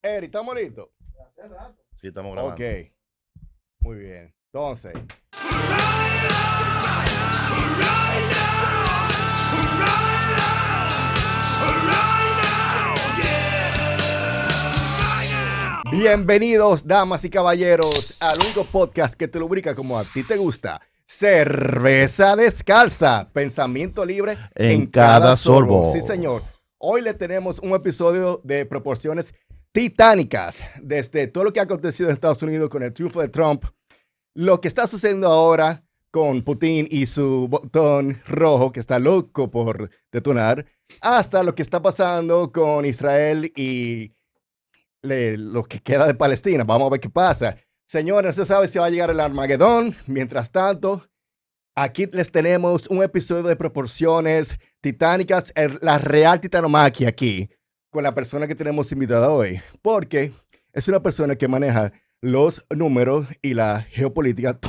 Eri, ¿estamos listos? Hace rato. Sí, estamos grabando. Ok. Muy bien. Entonces. Bienvenidos, damas y caballeros, al único podcast que te lubrica como a ti te gusta. Cerveza descalza, pensamiento libre En cada sorbo. Sí, señor. Hoy le tenemos un episodio de proporciones titánicas, desde todo lo que ha acontecido en Estados Unidos con el triunfo de Trump, lo que está sucediendo ahora con Putin y su botón rojo que está loco por detonar, hasta lo que está pasando con Israel y lo que queda de Palestina. Vamos a ver qué pasa. Señores, no se sabe si va a llegar el Armagedón. Mientras tanto, aquí les tenemos un episodio de proporciones titánicas, la real titanomaquia aquí, con la persona que tenemos invitada hoy, porque es una persona que maneja los números y la geopolítica,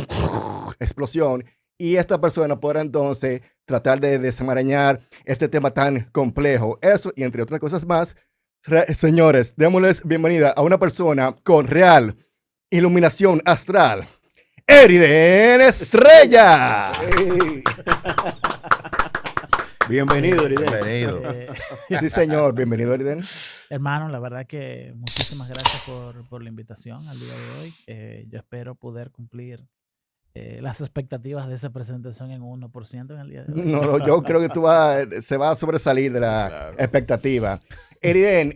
explosión, y esta persona podrá entonces tratar de desenmarañar este tema tan complejo. Eso y entre otras cosas más. Señores, démosles bienvenida a una persona con real iluminación astral. Eriden Estrella. Hey. Bienvenido, Eriden. Bienvenido. Sí, señor. Bienvenido, Eriden. Hermano, la verdad que muchísimas gracias por la invitación al día de hoy. Yo espero poder cumplir las expectativas de esa presentación en 1% en el día de hoy. No, yo creo que se va a sobresalir de la expectativa. Eriden,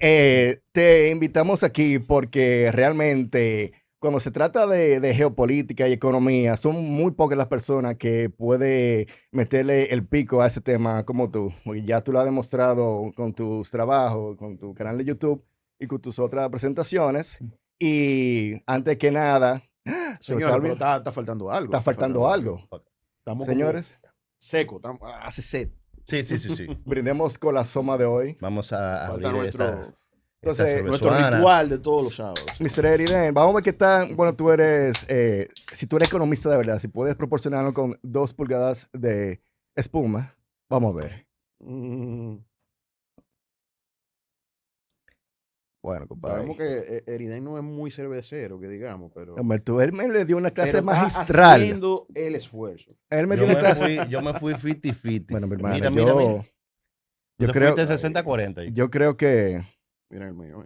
te invitamos aquí porque realmente cuando se trata de geopolítica y economía, son muy pocas las personas que pueden meterle el pico a ese tema como tú. Porque ya tú lo has demostrado con tus trabajos, con tu canal de YouTube y con tus otras presentaciones. Y antes que nada, Señores, pero está faltando algo. está faltando algo. Estamos Señores, seco, hace sed. Sí. brindemos con la soma de hoy. Vamos a Falta abrir Entonces, nuestro ritual de todos los sábados. Mr. Eriden, vamos a ver qué tal. Bueno, tú eres, si tú eres economista de verdad, si puedes proporcionarnos con 2 pulgadas de espuma, vamos a ver. Bueno, compadre. Sabemos que Eriden no es muy cervecero, que digamos, pero Hombre, él me le dio una clase pero está magistral. haciendo el esfuerzo. Él me dio una clase. Yo me fui 50-50. Bueno, mi hermano, Mira. yo Tú creo, fuiste 60-40. yo creo que, Mira el mío.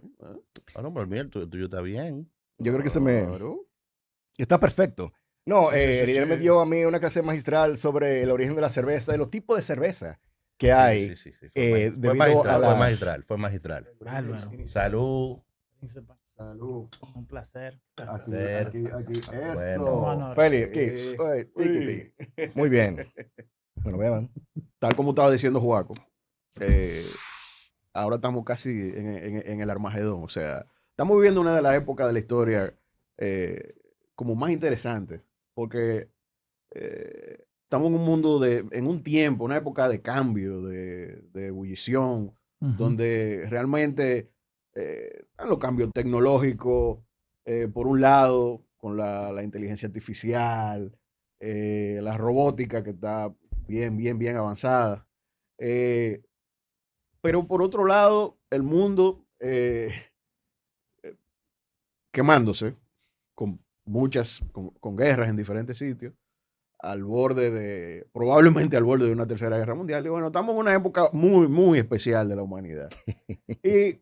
Ah, no, pero mira, el tuyo está bien. yo creo que se me, Claro. está perfecto. No, Sí. Eriden me dio a mí una clase magistral sobre el origen de la cerveza y los tipos de cerveza que hay. Sí. Fue Fue a magistral, fue magistral. Bárbaro. Salud. Príncipe, Salud. un placer. Aquí, Bueno. eso. Honor. Feli, aquí. Tiquiti. Muy bien. Bueno, vean. Tal como estaba diciendo Joaco, ahora estamos casi en el Armagedón. O sea, estamos viviendo una de las épocas de la historia como más interesantes, porque estamos en un mundo en un tiempo, una época de cambio, de ebullición, donde realmente están los cambios tecnológicos, por un lado, con la inteligencia artificial, la robótica que está bien avanzada. Pero por otro lado, el mundo quemándose, con guerras en diferentes sitios, probablemente al borde de una tercera guerra mundial. Y bueno, estamos en una época muy especial de la humanidad. Y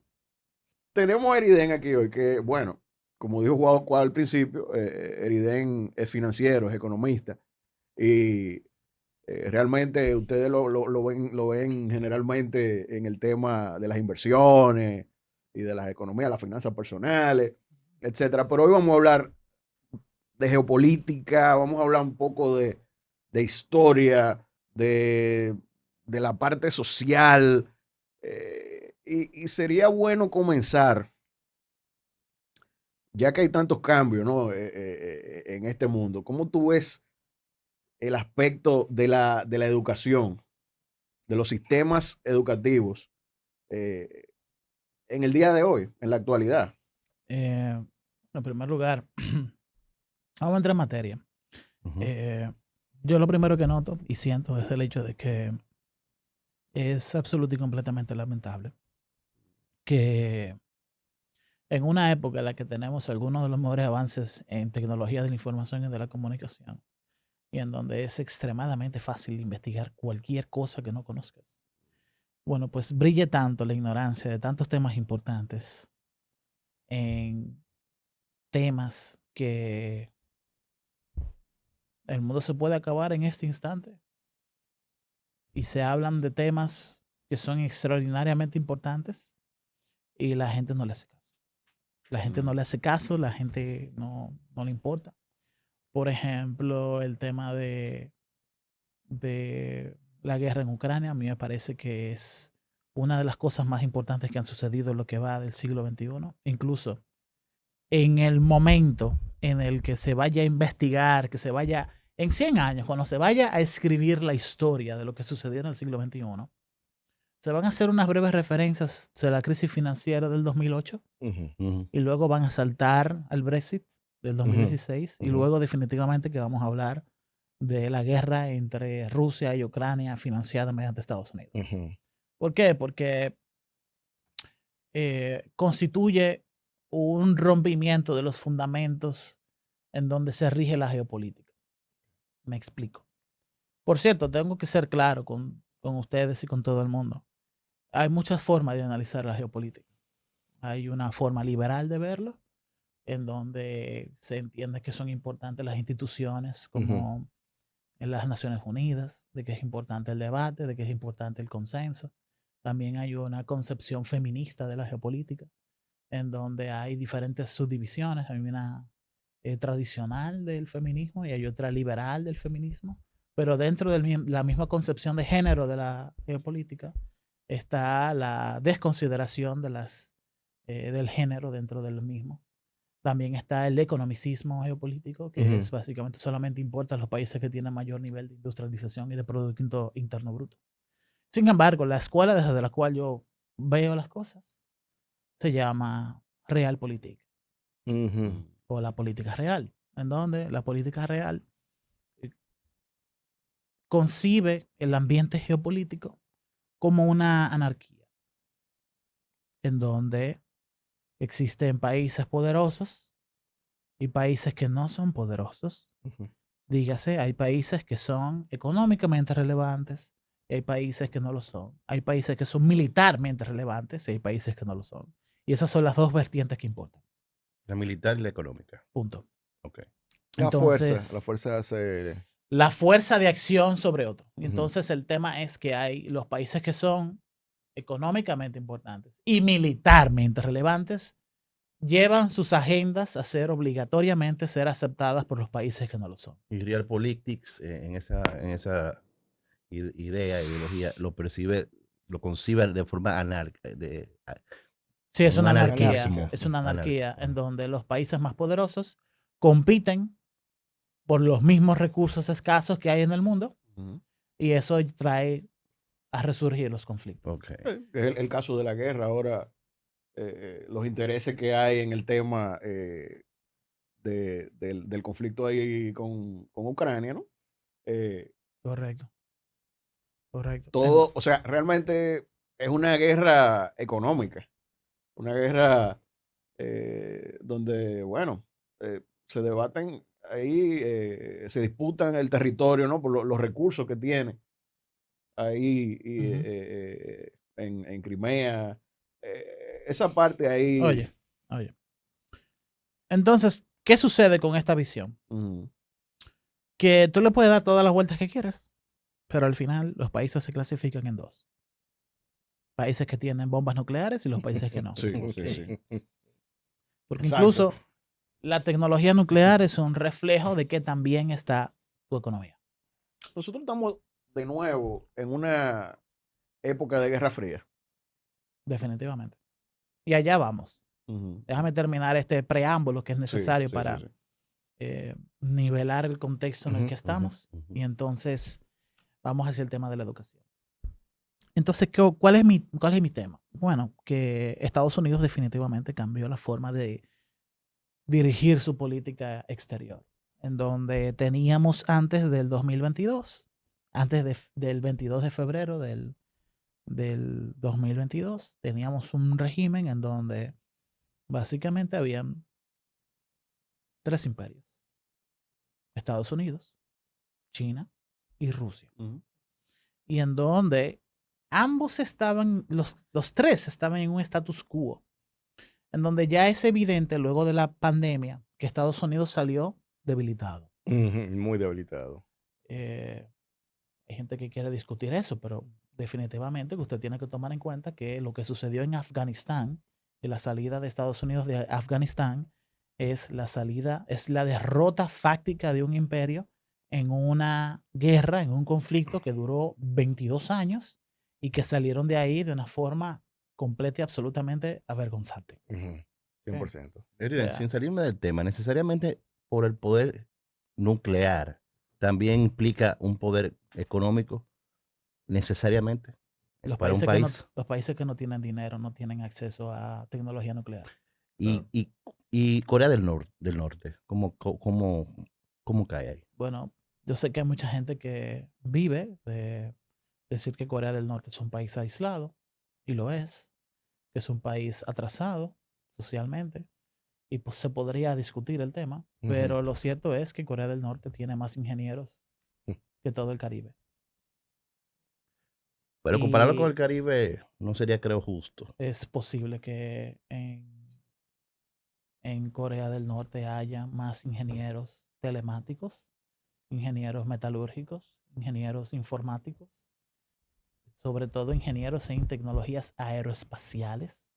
tenemos a Eriden aquí hoy, que bueno, como dijo Juan al principio, Eriden es financiero, es economista, y realmente ustedes lo ven generalmente en el tema de las inversiones y de las economías, las finanzas personales, etcétera. Pero hoy vamos a hablar de geopolítica, vamos a hablar un poco de historia, de la parte social, y sería bueno comenzar, ya que hay tantos cambios, ¿no? En este mundo. ¿Cómo tú ves el aspecto de la educación, de los sistemas educativos en el día de hoy, en la actualidad? En primer lugar, vamos a entrar en materia. Yo lo primero que noto y siento es el hecho de que es absoluto y completamente lamentable que en una época en la que tenemos algunos de los mejores avances en tecnología de la información y de la comunicación, y en donde es extremadamente fácil investigar cualquier cosa que no conozcas. Bueno, pues brille tanto la ignorancia de tantos temas importantes en temas que el mundo se puede acabar en este instante. Y se hablan de temas que son extraordinariamente importantes y la gente no le hace caso. La gente no le hace caso, la gente no le importa. Por ejemplo, el tema de la guerra en Ucrania, a mí me parece que es una de las cosas más importantes que han sucedido en lo que va del siglo XXI. Incluso en el momento en el que se vaya a investigar, que se vaya, en 100 años, cuando se vaya a escribir la historia de lo que sucedió en el siglo XXI, se van a hacer unas breves referencias de la crisis financiera del 2008 y luego van a saltar al Brexit del 2016 y luego definitivamente que vamos a hablar de la guerra entre Rusia y Ucrania financiada mediante Estados Unidos. ¿Por qué? Porque constituye un rompimiento de los fundamentos en donde se rige la geopolítica. Me explico. Por cierto, tengo que ser claro con ustedes y con todo el mundo. Hay muchas formas de analizar la geopolítica. Hay una forma liberal de verlo, en donde se entiende que son importantes las instituciones como en las Naciones Unidas, de que es importante el debate, de que es importante el consenso. También hay una concepción feminista de la geopolítica, en donde hay diferentes subdivisiones. Hay una tradicional del feminismo y hay otra liberal del feminismo, pero dentro de la misma concepción de género de la geopolítica está la desconsideración de del género dentro del mismo. También está el economicismo geopolítico, que es básicamente solamente importa a los países que tienen mayor nivel de industrialización y de Producto Interno Bruto. Sin embargo, la escuela desde la cual yo veo las cosas se llama Realpolitik o la política real, en donde la política real concibe el ambiente geopolítico como una anarquía, en donde existen países poderosos y países que no son poderosos. Dígase, hay países que son económicamente relevantes y hay países que no lo son. Hay países que son militarmente relevantes y hay países que no lo son. Y esas son las dos vertientes que importan. La militar y la económica. Punto. Ok. Entonces, la fuerza hace... la fuerza de acción sobre otro. Entonces, el tema es que hay los países que son económicamente importantes y militarmente relevantes llevan sus agendas a ser obligatoriamente ser aceptadas por los países que no lo son. Y Realpolitik en esa idea, ideología, lo concibe de forma anárquica. Sí, es una anarquía. anarquismo. Es una anarquía en donde los países más poderosos compiten por los mismos recursos escasos que hay en el mundo y eso trae a resurgir los conflictos. Okay. El caso de la guerra ahora, los intereses que hay en el tema del conflicto ahí con Ucrania, ¿no? Correcto. Todo, o sea, realmente es una guerra económica, una guerra donde, bueno, se debaten ahí, se disputan el territorio, ¿no? Por los recursos que tiene ahí en Crimea, esa parte ahí. Oye. Entonces, ¿qué sucede con esta visión? Que tú le puedes dar todas las vueltas que quieras, pero al final los países se clasifican en dos. Países que tienen bombas nucleares y los países que no. Sí. Porque Exacto. incluso la tecnología nuclear es un reflejo de que también está tu economía. Nosotros estamos de nuevo en una época de Guerra Fría. Definitivamente. Y allá vamos. Déjame terminar este preámbulo que es necesario para nivelar el contexto en el que estamos. Y entonces vamos hacia el tema de la educación. Entonces, ¿cuál es mi tema? Bueno, que Estados Unidos definitivamente cambió la forma de dirigir su política exterior, en donde teníamos antes del 2022, antes del 22 de febrero del 2022, teníamos un régimen en donde básicamente habían 3 imperios: Estados Unidos, China y Rusia. Ujú. Y en donde ambos estaban, los 3 estaban en un status quo, en donde ya es evidente luego de la pandemia que Estados Unidos salió debilitado. Muy debilitado. Hay gente que quiere discutir eso, pero definitivamente que usted tiene que tomar en cuenta que lo que sucedió en Afganistán y la salida de Estados Unidos de Afganistán es la derrota fáctica de un imperio en una guerra, en un conflicto que duró 22 años y que salieron de ahí de una forma completa y absolutamente avergonzante. 100%. Eriden, sea- sin salirme del tema, necesariamente por el poder nuclear, también implica un poder económico, necesariamente, para un país. Los países que no tienen dinero no tienen acceso a tecnología nuclear. Y Corea del Norte, ¿cómo cae ahí? Bueno, yo sé que hay mucha gente que vive de decir que Corea del Norte es un país aislado, y lo es, que es un país atrasado socialmente, y pues se podría discutir el tema, pero lo cierto es que Corea del Norte tiene más ingenieros que todo el Caribe. Pero compararlo con Y el Caribe no sería, creo, justo. es posible que en Corea del Norte haya más ingenieros telemáticos, ingenieros metalúrgicos, ingenieros informáticos, sobre todo ingenieros en tecnologías aeroespaciales,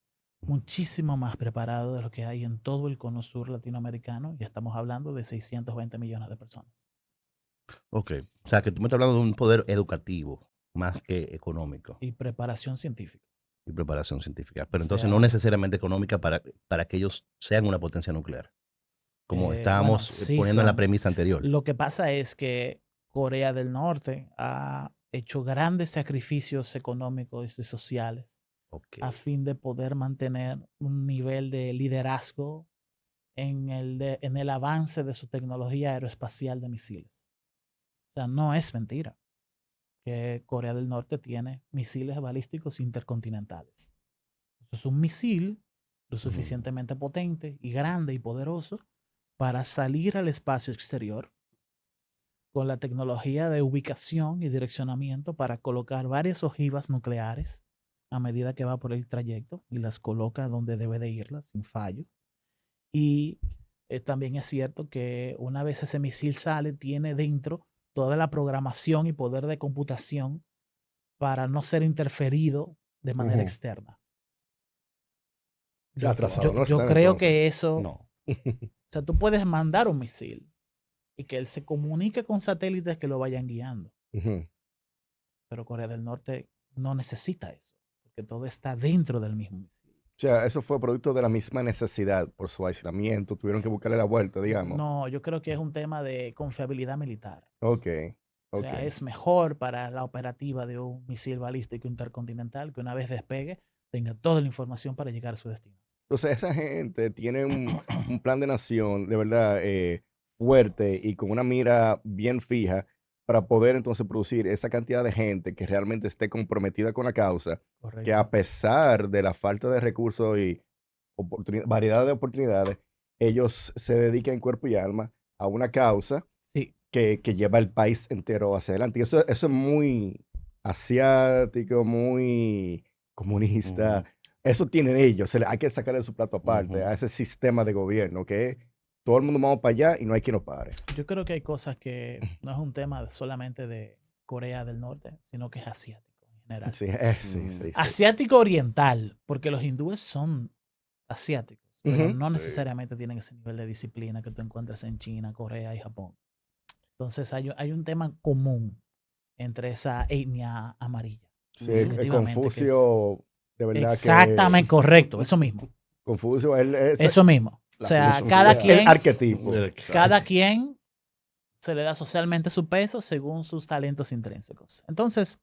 muchísimo más preparados de lo que hay en todo el cono sur latinoamericano, y estamos hablando de 620 millones de personas. Ok, o sea, que tú me estás hablando de un poder educativo más que económico Y preparación científica. y preparación científica, O pero entonces no sea, necesariamente económica para que ellos sean una potencia nuclear, como bueno, estábamos sí poniendo en la son. premisa anterior. Lo que pasa es que Corea del Norte ha hecho grandes sacrificios económicos y sociales Ok. a fin de poder mantener un nivel de liderazgo en el avance de su tecnología aeroespacial de misiles. O sea, no es mentira que Corea del Norte tiene misiles balísticos intercontinentales. Eso es un misil lo suficientemente potente y grande y poderoso para salir al espacio exterior con la tecnología de ubicación y direccionamiento para colocar varias ojivas nucleares a medida que va por el trayecto y las coloca donde debe de irlas sin fallo. Y también es cierto que una vez ese misil sale, tiene dentro toda la programación y poder de computación para no ser interferido de manera externa. O sea, atrasado no Yo están creo entonces. que eso, No. o sea, tú puedes mandar un misil y que él se comunique con satélites que lo vayan guiando, pero Corea del Norte no necesita eso, porque todo está dentro del mismo misil. O sea, eso fue producto de la misma necesidad por su aislamiento. Tuvieron que buscarle la vuelta, digamos. No, yo creo que es un tema de confiabilidad militar. Ok, O ok. sea, es mejor para la operativa de un misil balístico intercontinental que una vez despegue tenga toda la información para llegar a su destino. Entonces, esa gente tiene un plan de nación de verdad fuerte y con una mira bien fija para poder entonces producir esa cantidad de gente que realmente esté comprometida con la causa, que a Correcto. pesar de la falta de recursos y variedad de oportunidades, ellos se dediquen en cuerpo y alma a una causa Sí, que lleva el país entero hacia adelante. Y eso es muy asiático, muy comunista. Ujú, Eso tienen ellos. Hay que sacarle su plato aparte ujú. a ese sistema de gobierno, que todo el mundo vamos para allá y no hay quien nos pare. yo creo que hay cosas que no es un tema solamente de Corea del Norte, sino que es asiático en general. Sí, sí, sí, sí. Asiático oriental, porque los hindúes son asiáticos, pero Ujú. no Sí. necesariamente tienen ese nivel de disciplina que tú encuentras en China, Corea y Japón. Entonces hay un tema común entre esa etnia amarilla. Sí, Definitivamente que es Confucio, de verdad que exactamente correcto, eso mismo. Confucio, él es Eso mismo. O La sea, filosofía. el arquetipo. cada quien se le da socialmente su peso según sus talentos intrínsecos. Entonces,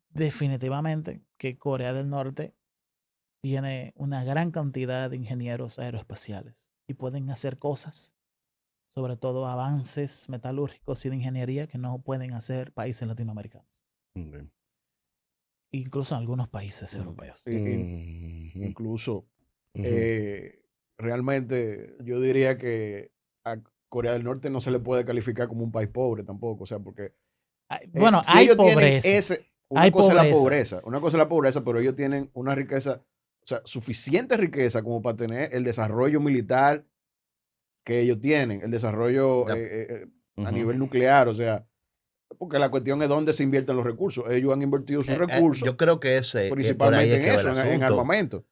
definitivamente que Corea del Norte tiene una gran cantidad de ingenieros aeroespaciales y pueden hacer cosas, sobre todo avances metalúrgicos y de ingeniería que no pueden hacer países latinoamericanos. Ok. incluso en algunos países europeos. Incluso, Ujú. realmente yo diría que a Corea del Norte no se le puede calificar como un país pobre tampoco, o sea, porque Bueno, si hay ellos tienen pobreza. una Hay cosa es la pobreza. una cosa es la pobreza, pero ellos tienen una riqueza, o sea, suficiente riqueza como para tener el desarrollo militar que ellos tienen, el desarrollo Ya. a Ujú. nivel nuclear, o sea, porque la cuestión es dónde se invierten los recursos. Ellos han invertido sus recursos Yo creo que por ahí principalmente es en que va el eso, en asunto. armamento.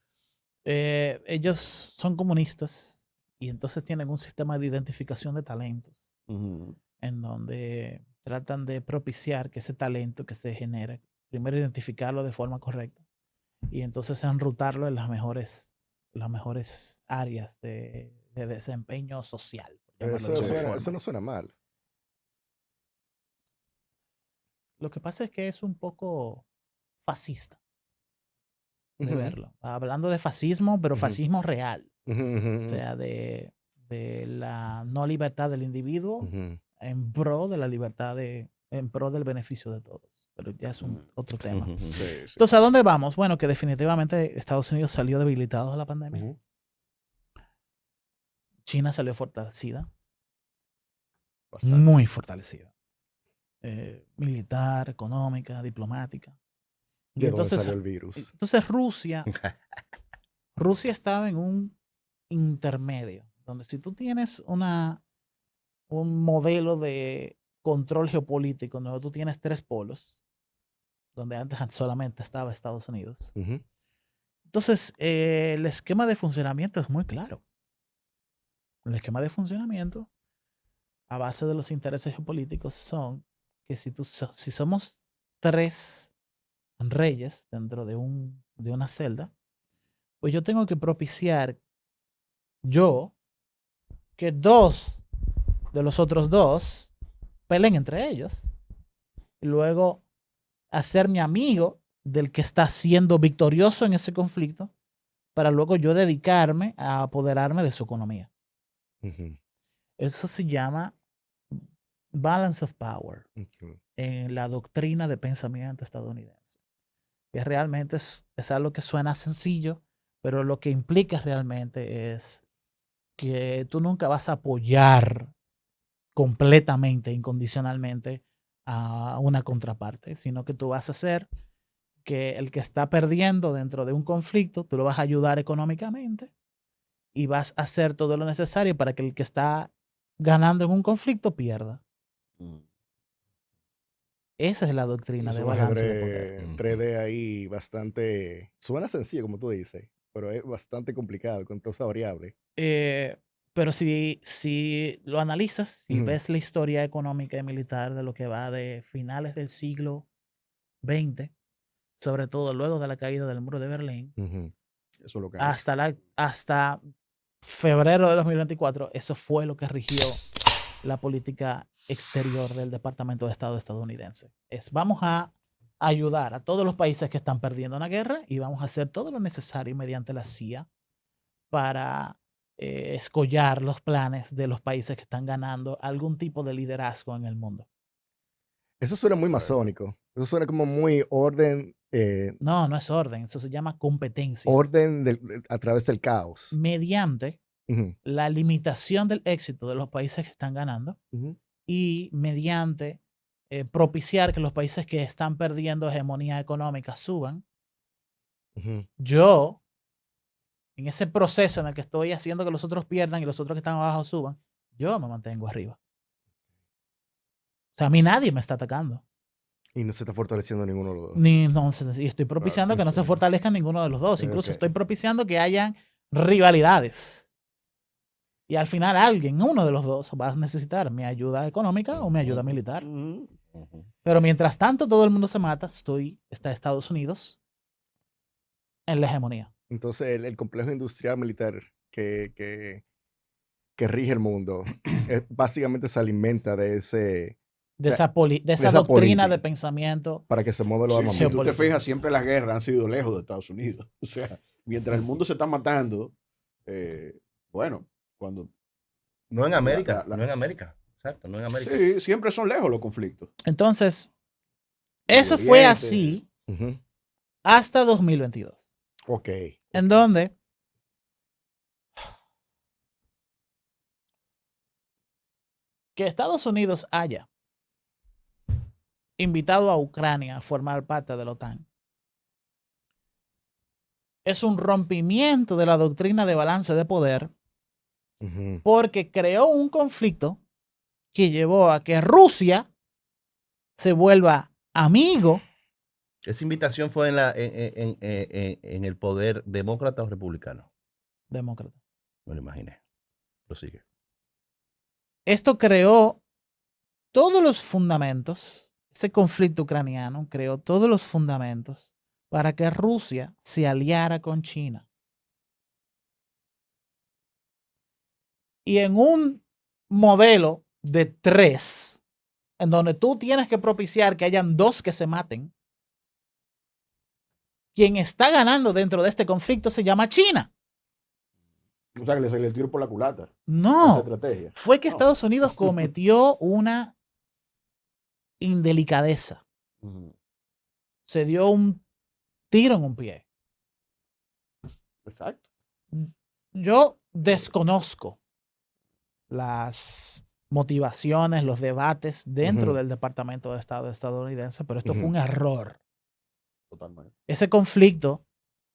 Ellos son comunistas y entonces tienen un sistema de identificación de talentos Ujú. en donde tratan de propiciar que ese talento que se genere, primero identificarlo de forma correcta y entonces enrutarlo en las mejores áreas de desempeño social, por llamarlo de Eso, alguna eso no forma. suena mal. Lo que pasa es que es un poco fascista de Ujú, verlo. Hablando de fascismo, pero Ujú. fascismo real. ujú, ujú, O sea, de la no libertad del individuo ujú. en pro de la libertad en pro del beneficio de todos. Pero ya es otro tema. Ujú, ujú. Sí, sí. Entonces, ¿a dónde vamos? Bueno, que definitivamente Estados Unidos salió debilitado de la pandemia. Ujú. China salió fortalecida, Bastante. muy fortalecida. Militar, económica, diplomática. Y ¿De dónde entonces, salió el virus? Rusia estaba en un intermedio, donde si tú tienes un modelo de control geopolítico, donde tú tienes 3 polos, donde antes solamente estaba Estados Unidos. Ujú, Entonces, el esquema de funcionamiento es muy claro. El esquema de funcionamiento, a base de los intereses geopolíticos, son que si somos 3 reyes dentro de una celda, pues yo tengo que propiciar que 2 de los otros 2 peleen entre ellos. Y luego hacerme amigo del que está siendo victorioso en ese conflicto para luego yo dedicarme a apoderarme de su economía. ujú, Eso se llama balance of power ujú. en la doctrina de pensamiento estadounidense. Que realmente es algo que suena sencillo, pero lo que implica realmente es que tú nunca vas a apoyar completamente, incondicionalmente a una contraparte, sino que tú vas a hacer que el que está perdiendo dentro de un conflicto, tú lo vas a ayudar económicamente y vas a hacer todo lo necesario para que el que está ganando en un conflicto pierda. Mm. Esa es la doctrina Es de un balance de poder. ajedrez Ujú. 3D ahí bastante... Suena sencillo, como tú dices, pero es bastante complicado con toda esa variable. Pero si lo analizas, si Ujú, ves la historia económica y militar de lo que va de finales del siglo XX, sobre todo luego de la caída del muro de Berlín, ujú. Eso es lo que hay. hasta febrero de 2024, eso fue lo que rigió la política exterior del Departamento de Estado estadounidense. Vamos a ayudar a todos los países que están perdiendo una guerra y vamos a hacer todo lo necesario mediante la CIA para escollar los planes de los países que están ganando algún tipo de liderazgo en el mundo. Eso suena muy Bueno. masónico. Eso suena como muy orden, No, no es orden, eso se llama competencia. a través del caos. Mediante Ujú, la limitación del éxito de los países que están ganando ujú, y mediante propiciar que los países que están perdiendo hegemonía económica suban, ujú. yo, en ese proceso en el que estoy haciendo que los otros pierdan y los otros que están abajo suban, yo me mantengo arriba. O sea, a mí nadie me está atacando. Y no se está fortaleciendo ninguno de los dos. Y estoy propiciando en que no se serio. fortalezcan ninguno de los dos. Incluso Ok. estoy propiciando que hayan rivalidades. Y al final alguien, uno de los dos, va a necesitar mi ayuda económica o mi ayuda militar. Ujú. Ujú. Pero mientras tanto todo el mundo se mata, está Estados Unidos en la hegemonía. Entonces, el complejo industrial militar que rige el mundo básicamente se alimenta de ese, De o sea, esa esa doctrina de política pensamiento para que se muevan los Si tú armamentos. te geopolítico. fijas, siempre las guerras han sido lejos de Estados Unidos. O sea, mientras el mundo se está matando, bueno, cuando... No en América, la- no en América. Exacto, no en América. Sí, siempre son lejos los conflictos. Entonces, Medio eso fue Oriente. así Ujú, hasta 2022. Ok. En donde que Estados Unidos haya invitado a Ucrania a formar parte de la OTAN es un rompimiento de la doctrina de balance de poder, Ujú. porque creó un conflicto que llevó a que Rusia se vuelva amigo. Esa invitación fue en el poder demócrata o republicano. Demócrata. Me lo imaginé. Prosigue. Esto creó todos los fundamentos, ese conflicto ucraniano creó todos los fundamentos para que Rusia se aliara con China. Y en un modelo de 3, en donde tú tienes que propiciar que hayan 2 que se maten, quien está ganando dentro de este conflicto se llama China. O sea, que le salió el tiro por la culata. Esa No, estrategia. fue que No. Estados Unidos cometió una indelicadeza. Ujú. Se dio un tiro en un pie. Exacto. Yo desconozco las motivaciones, los debates dentro Ujú. del Departamento de Estado estadounidense, pero esto fue Ujú. un error. Totalmente. Ese conflicto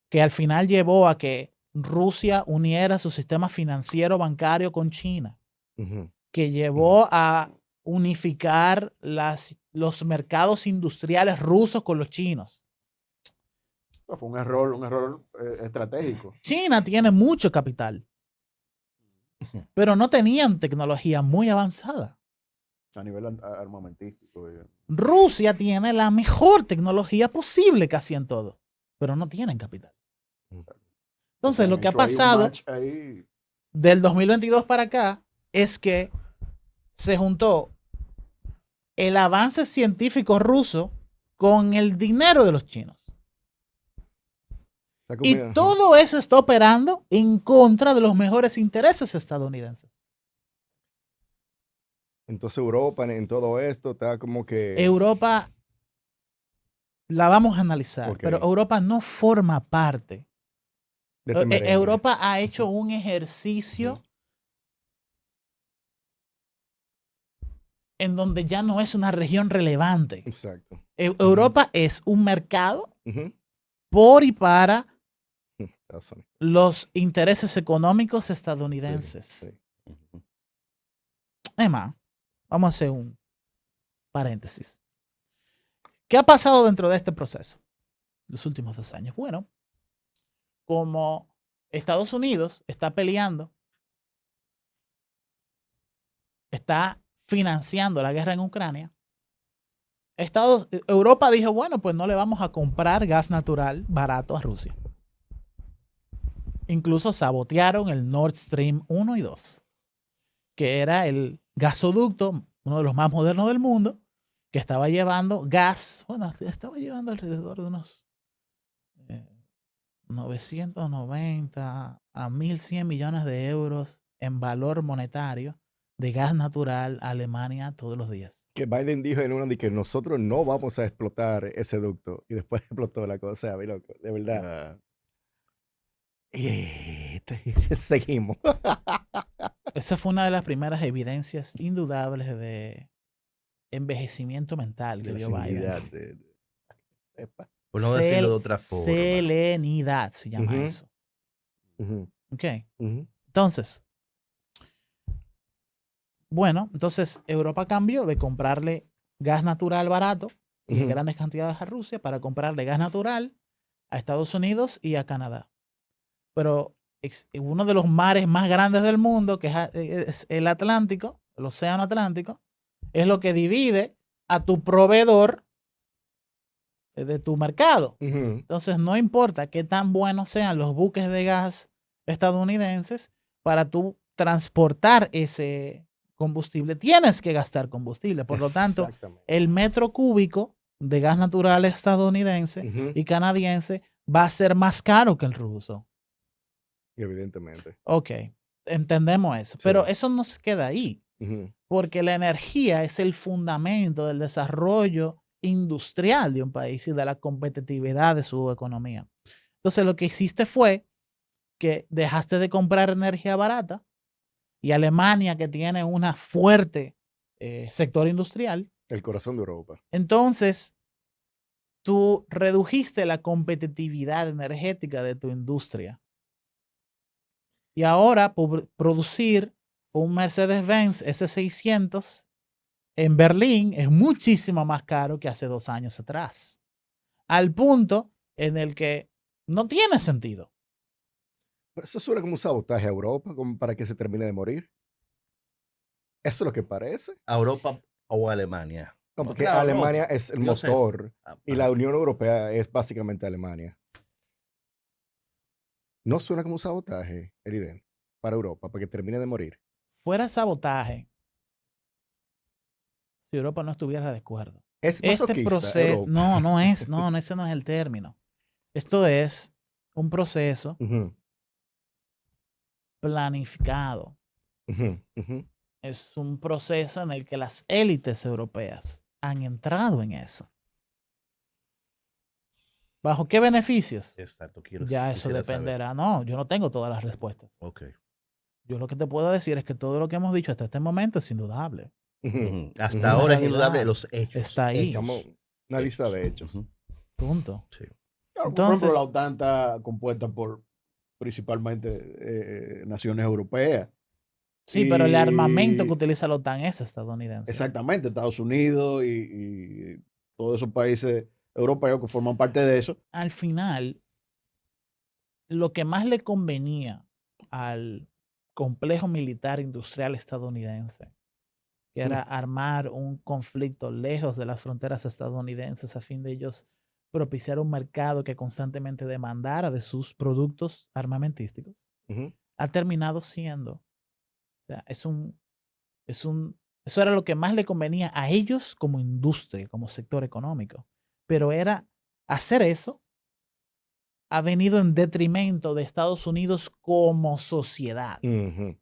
que al final llevó a que Rusia uniera su sistema financiero bancario con China, Ujú. que llevó a unificar los mercados industriales rusos con los chinos. Fue un error estratégico. China tiene mucho capital, pero no tenían tecnología muy avanzada. A nivel armamentístico. Rusia tiene la mejor tecnología posible casi en todo, pero no tienen capital. Entonces, lo que ha pasado del 2022 para acá es que se juntó el avance científico ruso con el dinero de los chinos. Y todo eso está operando en contra de los mejores intereses estadounidenses. Entonces Europa en todo esto está como que... Europa la vamos a analizar, Ok. pero Europa no forma parte. de este merengue. Europa ha hecho un ejercicio en donde ya no es una región relevante. Exacto. Europa es un mercado Ujú. por y para Estados Unidos. los intereses económicos estadounidenses. Sí, sí. Es más, vamos a hacer un paréntesis. ¿Qué ha pasado dentro de este proceso los últimos 2 años? Bueno, como Estados Unidos está peleando, está financiando la guerra en Ucrania, Europa dijo, bueno, pues no le vamos a comprar gas natural barato a Rusia. Incluso sabotearon el Nord Stream 1 y 2, que era el gasoducto, uno de los más modernos del mundo, que estaba llevando gas, bueno, estaba llevando alrededor de unos 990 a 1.100 millones de euros en valor monetario de gas natural a Alemania todos los días. Que Biden dijo en uno de que nosotros no vamos a explotar ese ducto. Y después explotó la cosa, mi loco, de verdad. Seguimos. Esa fue una de las primeras evidencias indudables de envejecimiento mental que De la vio Biden. senilidad Epa. Por no decirlo de otra forma. Selenidad se llama Ujú. eso. Ujú, Ok. ujú. Entonces, bueno, entonces Europa cambió de comprarle gas natural barato y en Ujú. grandes cantidades a Rusia para comprarle gas natural a Estados Unidos y a Canadá. Pero uno de los mares más grandes del mundo, que es el Atlántico, el Océano Atlántico, es lo que divide a tu proveedor de tu mercado. Ujú. Entonces, no importa qué tan buenos sean los buques de gas estadounidenses, para tú transportar ese combustible, tienes que gastar combustible. Por lo tanto, Exactamente. el metro cúbico de gas natural estadounidense Ujú. y canadiense va a ser más caro que el ruso. Evidentemente. Ok, entendemos eso. Sí. Pero eso no se queda ahí, Ujú. porque la energía es el fundamento del desarrollo industrial de un país y de la competitividad de su economía. Entonces lo que hiciste fue que dejaste de comprar energía barata y Alemania, que tiene una fuerte sector industrial, El corazón de Europa. entonces tú redujiste la competitividad energética de tu industria. Y ahora producir un Mercedes-Benz S600 en Berlín es muchísimo más caro que hace 2 años atrás. Al punto en el que no tiene sentido. Pero eso suena como un sabotaje a Europa, como para que se termine de morir. Eso es lo que parece. ¿A Europa o a Alemania? No, No, porque claro, Alemania no. es el Yo sé. motor y la Ajá. Unión Europea es básicamente Alemania. No suena como un sabotaje, Eriden, para Europa, para que termine de morir. Fuera sabotaje si Europa no estuviera de acuerdo. Es Este masoquista, proceso, Europa. no, ese no es el término. Esto es un proceso Ujú, planificado. ujú, ujú. Es un proceso en el que las élites europeas han entrado en eso. ¿Bajo qué beneficios? Exacto, Ya eso quisiera saber. dependerá. No, yo no tengo todas las respuestas. Ok. Yo lo que te puedo decir es que todo lo que hemos dicho hasta este momento es indudable. Ujú, Ujú. Hasta ujú. ahora es realidad. indudable los hechos. Está ahí. Estamos una lista de hechos. Ujú. Punto. Sí. Claro, Entonces- por ejemplo, la OTAN está compuesta por principalmente naciones europeas. Sí, pero el armamento Y- que utiliza la OTAN es estadounidense. Exactamente, Estados Unidos y todos esos países europeos que forman parte de eso. Al final, lo que más le convenía al complejo militar industrial estadounidense, que era armar un conflicto lejos de las fronteras estadounidenses a fin de ellos propiciar un mercado que constantemente demandara de sus productos armamentísticos, Ujú. ha terminado siendo, o sea, eso era lo que más le convenía a ellos como industria, como sector económico, pero era hacer eso ha venido en detrimento de Estados Unidos como sociedad, Ujú.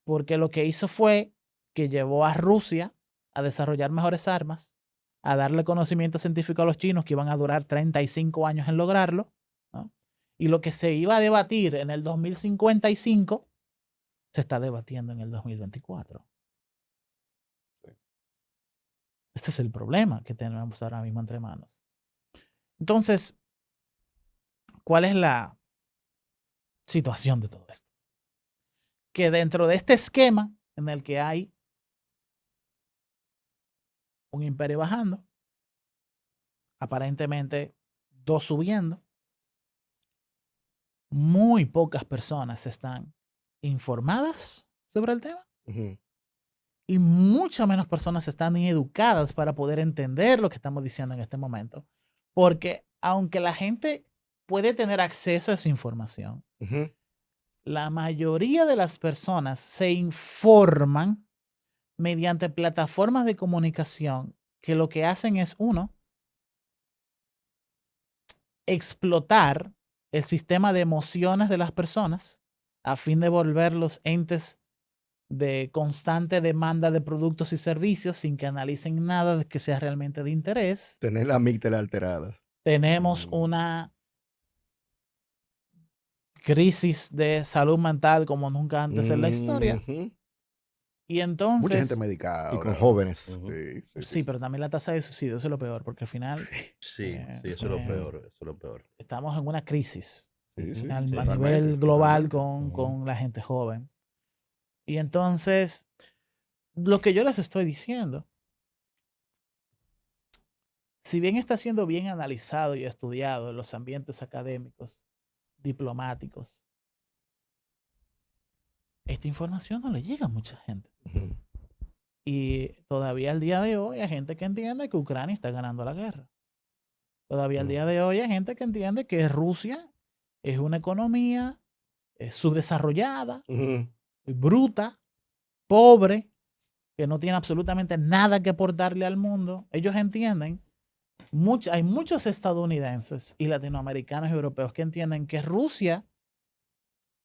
porque lo que hizo fue que llevó a Rusia a desarrollar mejores armas, a darle conocimiento científico a los chinos que iban a durar 35 años en lograrlo, ¿no? Y lo que se iba a debatir en el 2055 se está debatiendo en el 2024. Este es el problema que tenemos ahora mismo entre manos. Entonces, ¿cuál es la situación de todo esto? Que dentro de este esquema en el que hay un imperio bajando, aparentemente 2 subiendo, muy pocas personas están informadas sobre el tema Ujú. y muchas menos personas están educadas para poder entender lo que estamos diciendo en este momento. Porque aunque la gente puede tener acceso a esa información, Ujú. la mayoría de las personas se informan mediante plataformas de comunicación que lo que hacen es, uno, explotar el sistema de emociones de las personas a fin de volverlos entes de constante demanda de productos y servicios sin que analicen nada de que sea realmente de interés. Tener la amígdala alterada. Tenemos una crisis de salud mental como nunca antes en la historia. Ujú. Y Mucha entonces, gente medicada. Y con ahora. jóvenes. Ujú. sí, pero también la tasa de suicidio, eso es lo peor, porque al final Sí, sí, eso es lo peor. Eso es lo peor. estamos en una crisis Sí, sí, Ujú. a Sí, nivel totalmente, global totalmente. con la gente joven. Y entonces, lo que yo les estoy diciendo, si bien está siendo bien analizado y estudiado en los ambientes académicos, diplomáticos, esta información no le llega a mucha gente. Ujú. Y todavía al día de hoy hay gente que entiende que Ucrania está ganando la guerra. Todavía al día de hoy hay gente que entiende que Rusia es una economía subdesarrollada, Ujú. bruta, pobre, que no tiene absolutamente nada que aportarle al mundo. Ellos entienden, hay muchos estadounidenses y latinoamericanos y europeos que entienden que Rusia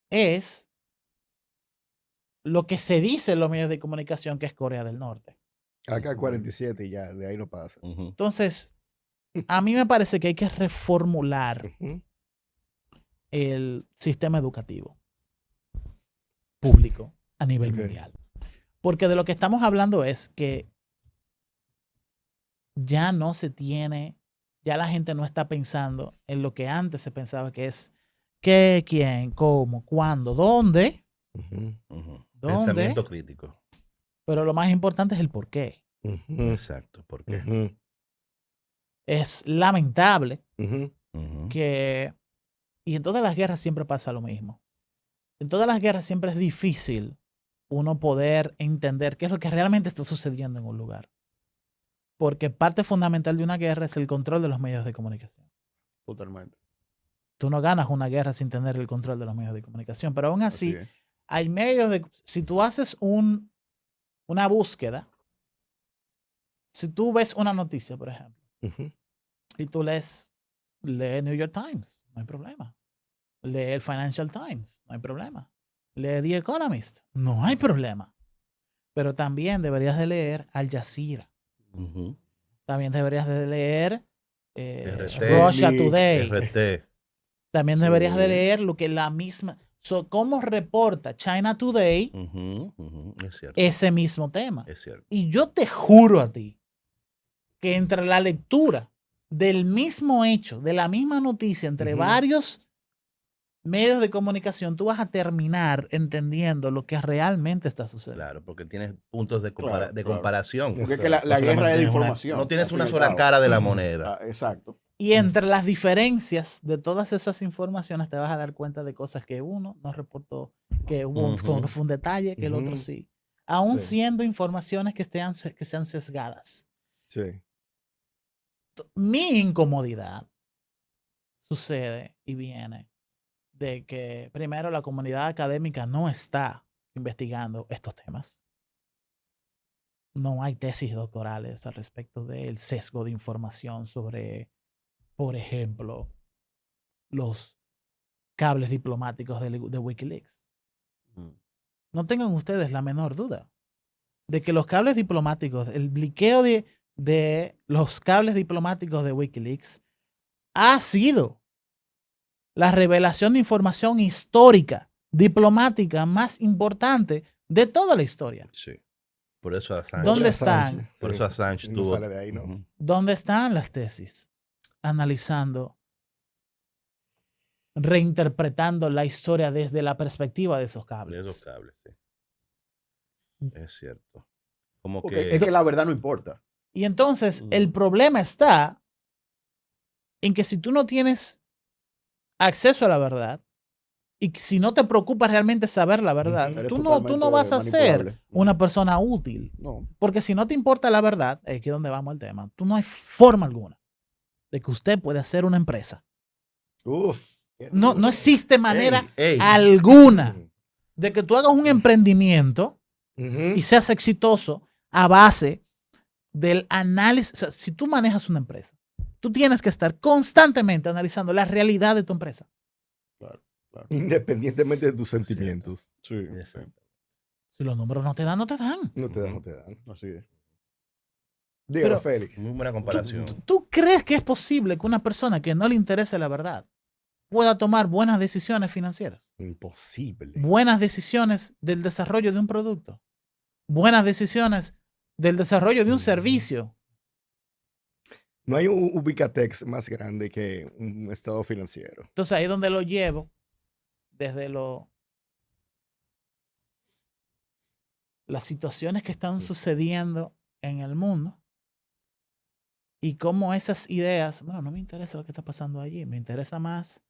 es lo que se dice en los medios de comunicación que es Corea del Norte. Acá 47 y ya, de ahí no pasa. Ujú. Entonces, a mí me parece que hay que reformular Ujú. el sistema educativo público a nivel Ok. mundial. Porque de lo que estamos hablando es que ya no se tiene, ya la gente no está pensando en lo que antes se pensaba, que es qué, quién, cómo, cuándo, dónde, Ujú. Ujú. ¿Dónde? Pensamiento crítico. pero lo más importante es el por qué. Ujú. Exacto. ¿Por qué? Ujú. Es lamentable Ujú. Ujú. que, y en todas las guerras siempre pasa lo mismo. En todas las guerras siempre es difícil uno poder entender qué es lo que realmente está sucediendo en un lugar. Porque parte fundamental de una guerra es el control de los medios de comunicación. Totalmente. Tú no ganas una guerra sin tener el control de los medios de comunicación, pero aún así, es. hay medios de... Si tú haces una búsqueda, si tú ves una noticia, por ejemplo, Ujú. y tú lee New York Times, no hay problema. Lee el Financial Times, no hay problema. Lee The Economist, no hay problema. Pero también deberías de leer Al Jazeera. Ujú. También deberías de leer RT. Russia Sputnik, Today. RT. También Sí. deberías de leer lo que la misma... cómo reporta China Today Ujú, ujú. Es cierto. ese mismo tema. Es cierto. Y yo te juro a ti que entre la lectura del mismo hecho, de la misma noticia, entre Ujú. varios medios de comunicación, tú vas a terminar entendiendo lo que realmente está sucediendo. Claro, porque tienes puntos de, Claro, de claro. comparación. Porque es que Exacto. la No guerra solamente es de tienes información. no tienes al fin una y al sola cabo. cara de la Mm. moneda. Exacto. Y entre las diferencias de todas esas informaciones te vas a dar cuenta de cosas que uno no reportó, que hubo como que fue un detalle, que el otro Ujú. sí. Aún Sí. siendo informaciones que sean sesgadas. Sí. Mi incomodidad sucede y viene de que primero la comunidad académica no está investigando estos temas. No hay tesis doctorales al respecto del sesgo de información sobre, por ejemplo, los cables diplomáticos de Wikileaks. No tengan ustedes la menor duda de que los cables diplomáticos, el bliqueo de los cables diplomáticos de Wikileaks ha sido la revelación de información histórica, diplomática más importante de toda la historia. Sí. Por eso Assange. ¿Dónde Pobre están? Assange. Por Sí. eso Assange No tuvo. sale de ahí, ¿no? Ujú. ¿Dónde están las tesis? Analizando, reinterpretando la historia desde la perspectiva de esos De esos cables. cables, sí. Es cierto. Como Porque que. es que la verdad no importa. Y entonces el problema está en que si tú no tienes acceso a la verdad y si no te preocupa realmente saber la verdad, Ujú. Eres tú no totalmente vas a ser manipulable. una persona útil. No. Porque si no te importa la verdad, aquí es donde vamos al tema, tú no hay forma alguna de que usted pueda hacer una empresa. Uf. No existe manera Ey. alguna de que tú hagas un emprendimiento Ujú. y seas exitoso a base del análisis. O sea, si tú manejas una empresa, tú tienes que estar constantemente analizando la realidad de tu empresa. Claro, claro. Independientemente de tus sentimientos. Sí. Exacto. Si los números no te dan, no te dan. No te dan, Ujú. no te dan. Así es. Dígalo, Pero- Félix. Muy buena comparación. ¿Tú crees que es posible que una persona que no le interese la verdad pueda tomar buenas decisiones financieras? Imposible. Buenas decisiones del desarrollo de un producto. Buenas decisiones del desarrollo de un servicio. No hay un Ubicatex más grande que un estado financiero. Entonces ahí es donde lo llevo desde las situaciones que están sucediendo en el mundo y cómo esas ideas, bueno, no me interesa lo que está pasando allí, me interesa más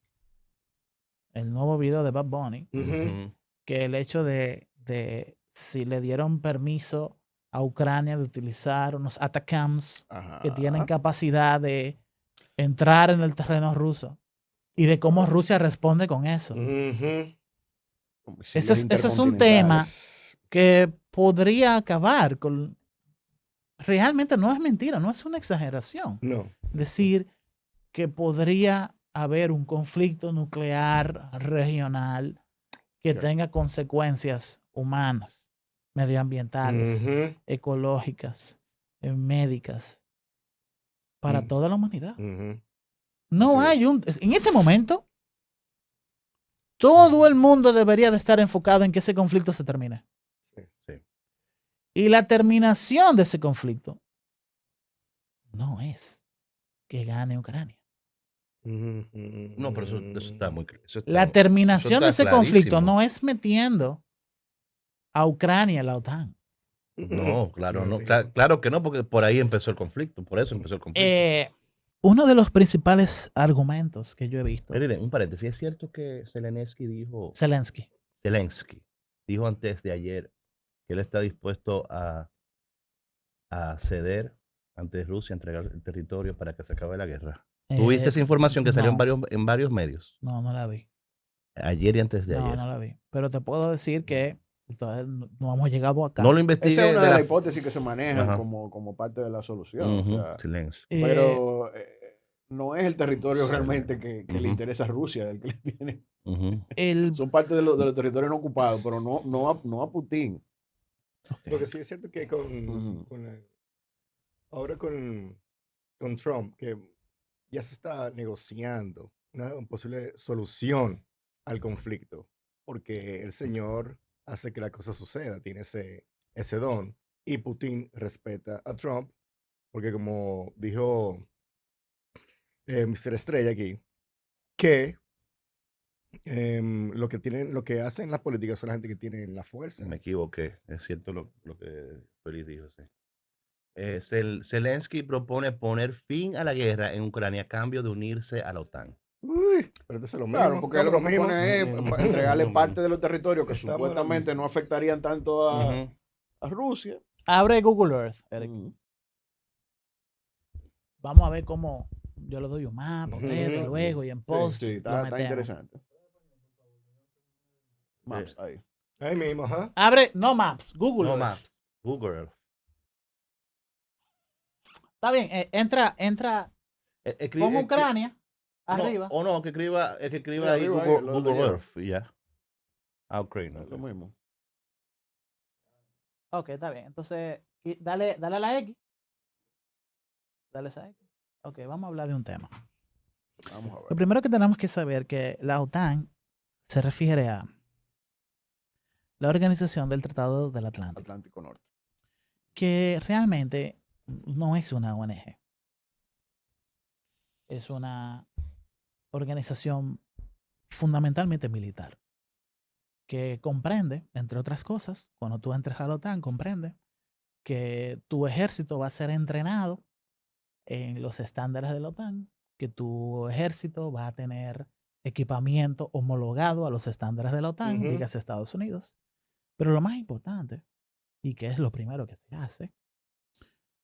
el nuevo video de Bad Bunny Ujú. Ujú. que el hecho de si le dieron permiso a Ucrania de utilizar unos ATACMS Ajá. que tienen capacidad de entrar en el terreno ruso y de cómo Rusia responde con eso. Ujú. Con Ese misiles es un tema intercontinentales. que podría acabar con... Realmente no es mentira, no es una exageración. No. Decir que podría haber un conflicto nuclear regional que Sí. tenga consecuencias humanas, medioambientales, Ujú. ecológicas, médicas para Mm. toda la humanidad. Ujú. No Así hay en este momento, todo el mundo debería de estar enfocado en que ese conflicto se termine. Sí. Y la terminación de ese conflicto no es que gane Ucrania. No, pero eso está muy claro. La terminación de está ese conflicto clarísimo. no es metiendo a Ucrania en la OTAN. No, claro, no. entiendo. Claro que no, porque por ahí empezó el conflicto. Por eso empezó el conflicto. Uno de los principales argumentos que yo he visto, Eriden, un paréntesis. ¿Es cierto que Zelensky dijo antes de ayer que él está dispuesto a ceder ante Rusia, a entregar el territorio para que se acabe la guerra? ¿Tuviste esa información que salió no, en varios medios? no la vi. Ayer y antes de No, ayer. no la vi. Pero te puedo decir que todavía no hemos llegado acá. No lo investigué. Esa es una de las hipótesis que se manejan Ajá. como parte de la solución. Ujú, O sea, Zelensky. pero no es el territorio Sí. realmente que le Ujú. interesa a Rusia, el que le tiene. Ujú. Son parte de los territorios no ocupados, pero no a Putin. Lo que sí es cierto que Ujú. ahora con Trump, que ya se está negociando una posible solución al conflicto, porque el señor hace que la cosa suceda, tiene ese don, y Putin respeta a Trump, porque como dijo Mr. Estrella aquí, que lo que hacen las políticas son la gente que tiene la fuerza. Me equivoqué. Es cierto lo que Félix dijo. Sí. Zelensky propone poner fin a la guerra en Ucrania a cambio de unirse a la OTAN. Uy, pero entonces lo mismo. Claro, porque lo que propone es entregarle Ujú. parte de los territorios que Estamos en lo supuestamente mismo. no afectarían tanto a Ujú. Rusia. Abre Google Earth, Eric. Ujú. Vamos a ver cómo yo le doy un mapa a ustedes Ujú. luego y en Sí, post sí, lo está metemos. interesante. Maps, ahí. Ahí mismo, ajá. Abre, no Maps, Google No Earth. Maps. Google Earth. Está bien, entra, pon Ucrania arriba. O no, que escriba Sí, ahí arriba ahí, lo Google lleva. Earth y ya. A Ucrania. Es lo mismo. Ok, está bien. Entonces, dale a la X. Dale esa X. Ok, vamos a hablar de un tema. Vamos a Lo ver. primero que tenemos que saber que la OTAN se refiere a la Organización del Tratado del Atlántico, Atlántico Norte. que realmente no es una ONG. Es una organización fundamentalmente militar, que comprende, entre otras cosas, cuando tú entres a la OTAN, comprende que tu ejército va a ser entrenado en los estándares de la OTAN, que tu ejército va a tener equipamiento homologado a los estándares de la OTAN, Ujú. dígase Estados Unidos. Pero lo más importante, y que es lo primero que se hace,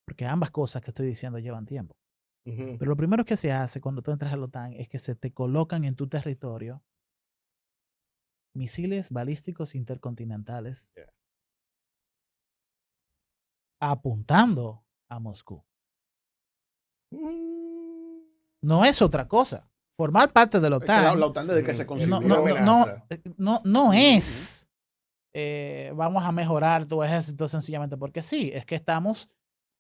porque ambas cosas que estoy diciendo llevan tiempo, Ujú. pero lo primero que se hace cuando tú entras a la OTAN es que se te colocan en tu territorio misiles balísticos intercontinentales Yeah. apuntando a Moscú. Mm. No es otra cosa. Formar parte de la Es que OTAN la OTAN desde que se Ujú. constituyó. una amenaza. no Ujú. es vamos a mejorar tu ejército sencillamente porque sí, es que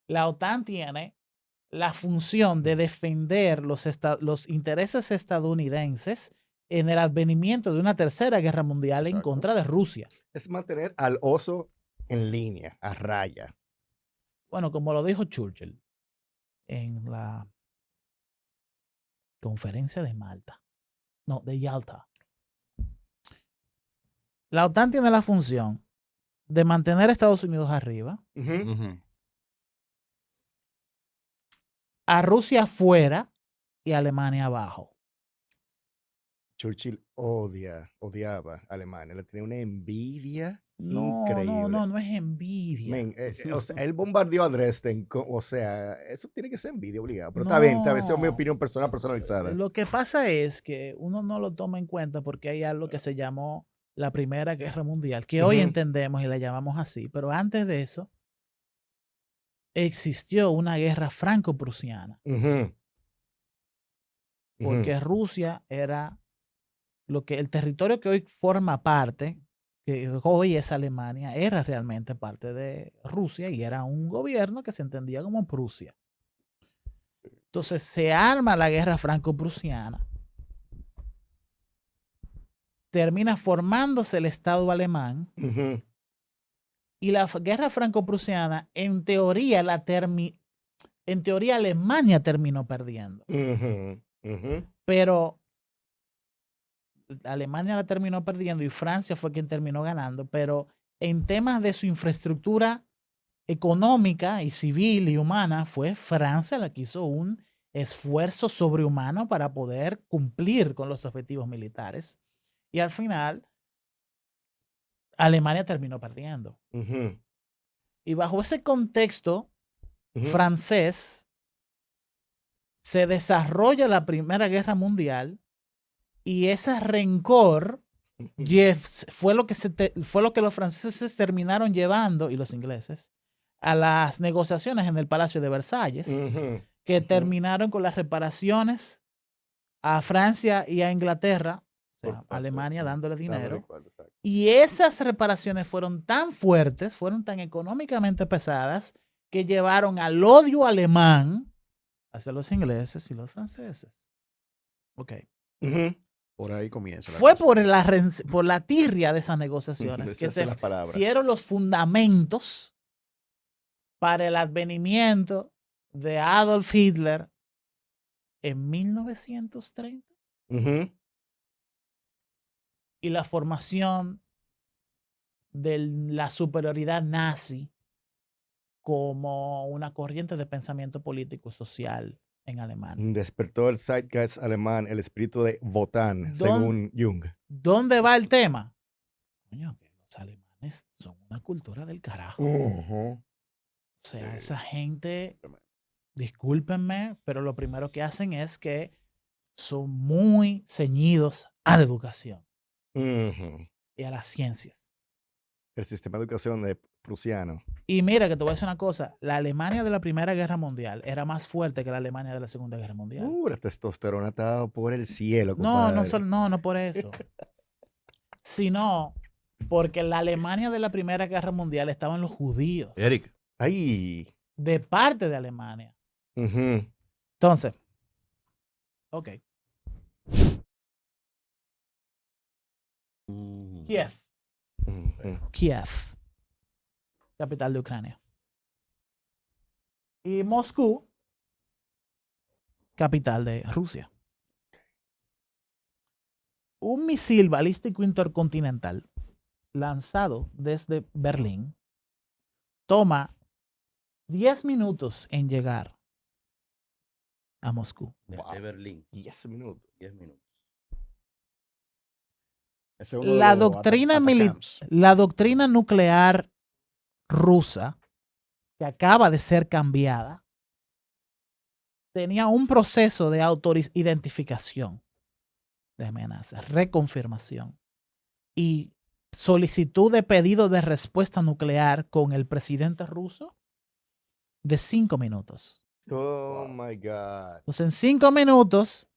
la OTAN tiene la función de defender los intereses estadounidenses en el advenimiento de una tercera guerra mundial en Exacto. contra de Rusia. Es mantener al oso en línea, a raya. Bueno, como lo dijo Churchill en la conferencia de Malta, no, de Yalta. La OTAN tiene la función de mantener a Estados Unidos arriba, Ujú. Ujú. a Rusia afuera y a Alemania abajo. Churchill odiaba a Alemania. Le tenía una envidia No, increíble. no es envidia. Men, o sea, él bombardeó a Dresden. O sea, eso tiene que ser envidia obligado. Pero está bien, esa es mi No. opinión personal, personalizada. Lo que pasa es que uno no lo toma en cuenta porque hay algo que se llamó la Primera Guerra Mundial, que hoy Ujú. entendemos y la llamamos así, pero antes de eso existió una guerra franco-prusiana, Ujú. porque Rusia era el territorio que hoy forma parte que hoy es Alemania, era realmente parte de Rusia y era un gobierno que se entendía como Prusia. Entonces se arma la guerra franco-prusiana. Termina formándose el Estado alemán. Ujú. Y la guerra franco-prusiana, en teoría, Alemania terminó perdiendo. Ujú. Ujú. Pero Alemania la terminó perdiendo y Francia fue quien terminó ganando. Pero en temas de su infraestructura económica y civil y humana, fue Francia la que hizo un esfuerzo sobrehumano para poder cumplir con los objetivos militares. Y al final, Alemania terminó perdiendo. Ujú. Y bajo ese contexto Ujú. francés, se desarrolla la Primera Guerra Mundial y ese rencor fue lo que los franceses terminaron llevando, y los ingleses, a las negociaciones en el Palacio de Versalles, Ujú. que Ujú. terminaron con las reparaciones a Francia y a Inglaterra, o sea, Por parte Alemania de- dándole dándole dinero. cuarto, exacto. Y esas reparaciones fueron tan fuertes, fueron tan económicamente pesadas, que llevaron al odio alemán hacia los ingleses y los franceses. Ok. Ujú. Por ahí comienza la Fue cosa. por la tirria de esas negociaciones Esa que es se la palabra. hicieron los fundamentos para el advenimiento de Adolf Hitler en 1930 Ujú. y la formación de la superioridad nazi como una corriente de pensamiento político y social en Alemania. Despertó el zeitgeist alemán, el espíritu de Wotan, según Jung. ¿Dónde va el tema? Coño, que los alemanes son una cultura del carajo. Ujú. O sea, Sí. esa gente, discúlpenme, pero lo primero que hacen es que son muy ceñidos a la educación Ujú. y a las ciencias. El sistema de educación de prusiano. Y mira que te voy a decir una cosa, la Alemania de la Primera Guerra Mundial era más fuerte que la Alemania de la Segunda Guerra Mundial. La testosterona estaba por el cielo, No, compadre. no por eso. Sino porque en la Alemania de la Primera Guerra Mundial estaban los judíos Eric, Ay. de parte de Alemania. Ujú. Entonces, ok. Kiev. Ujú. Kiev, capital de Ucrania. Y Moscú, capital de Rusia. Un misil balístico intercontinental lanzado desde Berlín toma 10 minutos en llegar a Moscú. desde Wow. Berlín, 10 minutos. 10 minutos. Ese es uno de La los doctrina, atacams. la doctrina nuclear rusa, que acaba de ser cambiada, tenía un proceso de identificación de amenazas, reconfirmación y solicitud de pedido de respuesta nuclear con el presidente ruso de 5 minutos. Oh Wow. my God. Entonces, en 5 minutos,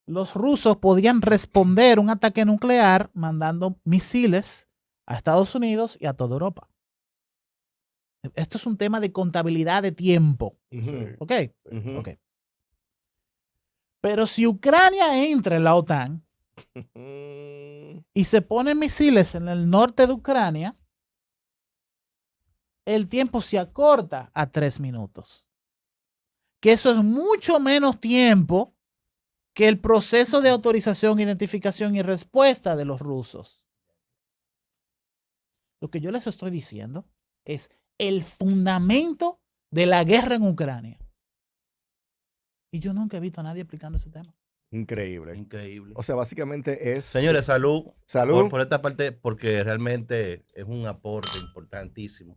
los rusos podían responder un ataque nuclear mandando misiles a Estados Unidos y a toda Europa. Esto es un tema de contabilidad de tiempo. Ujú. ¿Ok? Ujú. Ok. Pero si Ucrania entra en la OTAN Mm. y se ponen misiles en el norte de Ucrania, el tiempo se acorta a 3 minutos. Que eso es mucho menos tiempo que el proceso de autorización, identificación y respuesta de los rusos. Lo que yo les estoy diciendo es el fundamento de la guerra en Ucrania. Y yo nunca he visto a nadie explicando ese tema. Increíble. Increíble. O sea, básicamente es. Señores, salud. Salud. Por esta parte, porque realmente es un aporte importantísimo.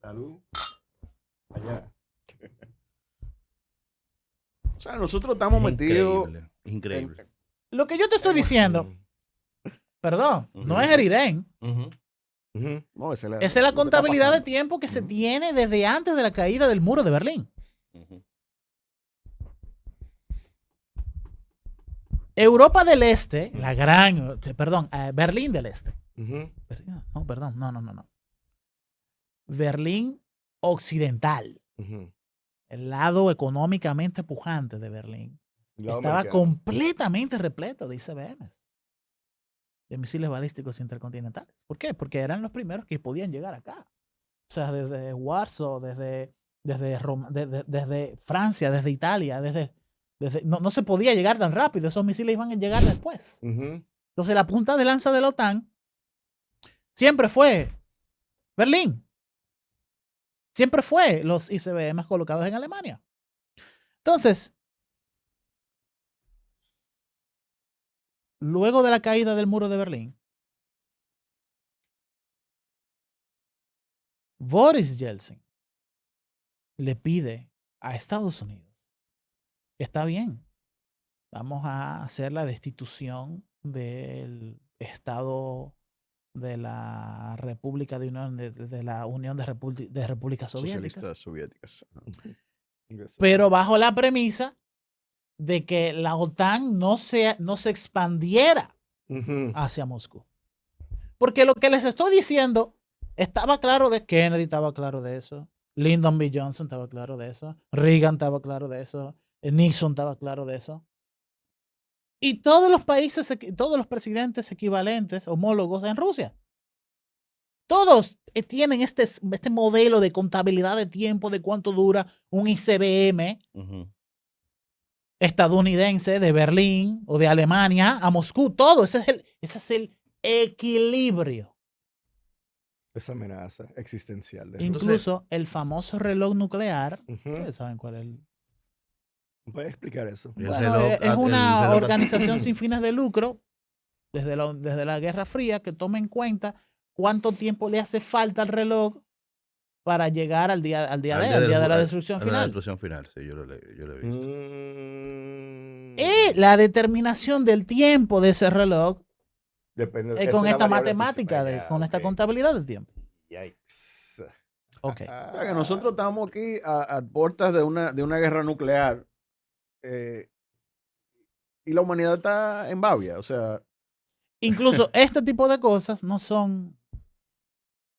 Salud. Allá. O sea, nosotros estamos metidos. Increíble. Increíble. Lo que yo te estoy diciendo, perdón, no es Eriden. Ujú. Ujú. No, esa Esa es la lo que está contabilidad de pasando. tiempo que se tiene desde antes de la caída del muro de Berlín. Ujú. Europa del Este, Berlín del Este, Ujú. No, perdón, no. Berlín Occidental, Ujú. el lado económicamente pujante de Berlín, Lado estaba americano. completamente repleto de ICBMs, de misiles balísticos intercontinentales. ¿Por qué? Porque eran los primeros que podían llegar acá. O sea, desde Warsaw, desde Francia, desde Italia, no se podía llegar tan rápido. Esos misiles iban a llegar después. Ujú. Entonces, la punta de lanza de la OTAN siempre fue Berlín. Siempre fue los ICBMs colocados en Alemania. Entonces, luego de la caída del muro de Berlín, Boris Yeltsin le pide a Estados Unidos que está bien, vamos a hacer la destitución del Estado de la República de Unión de la Unión de Repúblicas Soviéticas, Socialistas soviéticas. pero bajo la premisa de que la OTAN no se expandiera Ujú. hacia Moscú. Porque lo que les estoy diciendo estaba claro de Kennedy, estaba claro de eso, Lyndon B. Johnson estaba claro de eso, Reagan estaba claro de eso, Nixon estaba claro de eso. Y todos los países, todos los presidentes equivalentes, homólogos en Rusia, todos tienen este modelo de contabilidad de tiempo de cuánto dura un ICBM estadounidense de Berlín o de Alemania a Moscú. Todo, ese es el equilibrio. Esa amenaza existencial de Rusia. Incluso el famoso reloj nuclear, Ujú. ustedes saben cuál es el... ¿Puedes explicar eso? El Bueno, reloj- es una el reloj- organización sin fines de lucro desde la Guerra Fría que toma en cuenta cuánto tiempo le hace falta al reloj para llegar al día de la destrucción La final. destrucción final, sí, yo lo he visto. Y la determinación del tiempo de ese reloj Depende, con esa es la esta variable matemática, principal. Ya, con esta ok. contabilidad del tiempo. Yikes. Ok. O sea, que nosotros estamos aquí a puertas de una guerra nuclear y la humanidad está en babia. O sea, Incluso este tipo de cosas no son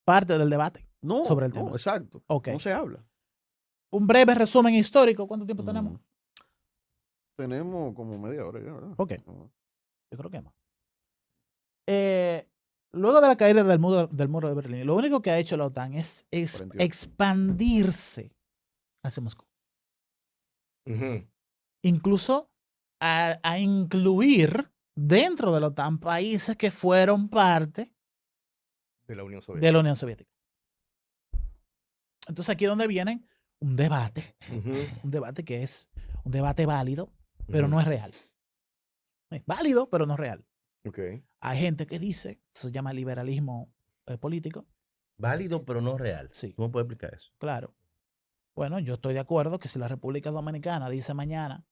parte del debate no, sobre el no, tema. exacto. Ok. No se habla. Un breve resumen histórico. ¿Cuánto tiempo tenemos? Tenemos como media hora ya, ¿verdad? Ok. Yo creo que más. Luego de la caída del muro de Berlín, lo único que ha hecho la OTAN es 48. expandirse hacia Moscú. Ujú. Incluso a incluir dentro de la OTAN países que fueron parte De la Unión de Soviética. la Unión Soviética. Entonces aquí es donde viene un debate que es un debate válido, pero Ujú. no es real. Es válido, pero no es real. Ok. Hay gente que dice, eso se llama liberalismo político. Válido, pero no real. Sí. ¿Cómo puede explicar eso? Claro. Bueno, yo estoy de acuerdo que si la República Dominicana dice mañana,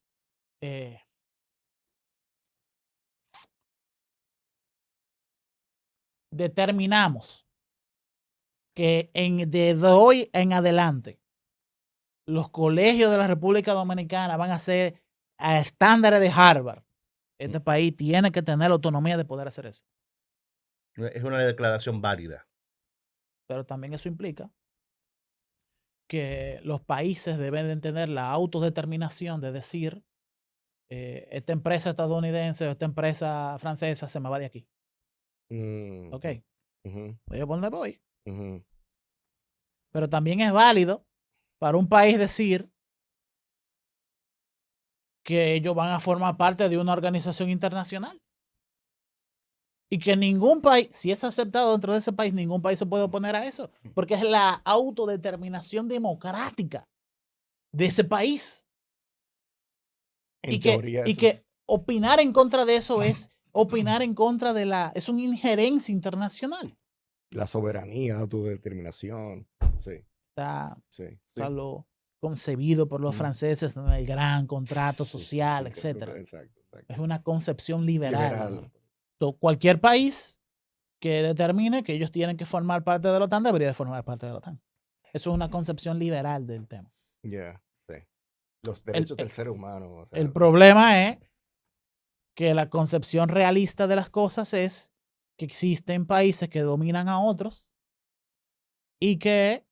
determinamos que de hoy en adelante los colegios de la República Dominicana van a ser a estándares de Harvard, este país tiene que tener la autonomía de poder hacer eso. Es una declaración válida. Pero también eso implica que los países deben de tener la autodeterminación de decir, esta empresa estadounidense o esta empresa francesa se me va de aquí. Ok, Ujú. voy a por donde voy. Ujú. Pero también es válido para un país decir que ellos van a formar parte de una organización internacional. Y que ningún país, si es aceptado dentro de ese país, ningún país se puede oponer a eso. Porque es la autodeterminación democrática de ese país. En Y teoría, eso que es opinar en contra de eso es opinar en contra es una injerencia internacional. la soberanía, autodeterminación. Sí, Está sí. lo concebido por los franceses en el gran contrato Sí, sí, social, sí, etc. Exacto. Es una concepción liberal. Liberal. Cualquier país que determine que ellos tienen que formar parte de la OTAN debería de formar parte de la OTAN. Eso es una concepción liberal del tema. Ya, sí. Los derechos del ser humano. O sea, El problema es que la concepción realista de las cosas es que existen países que dominan a otros y que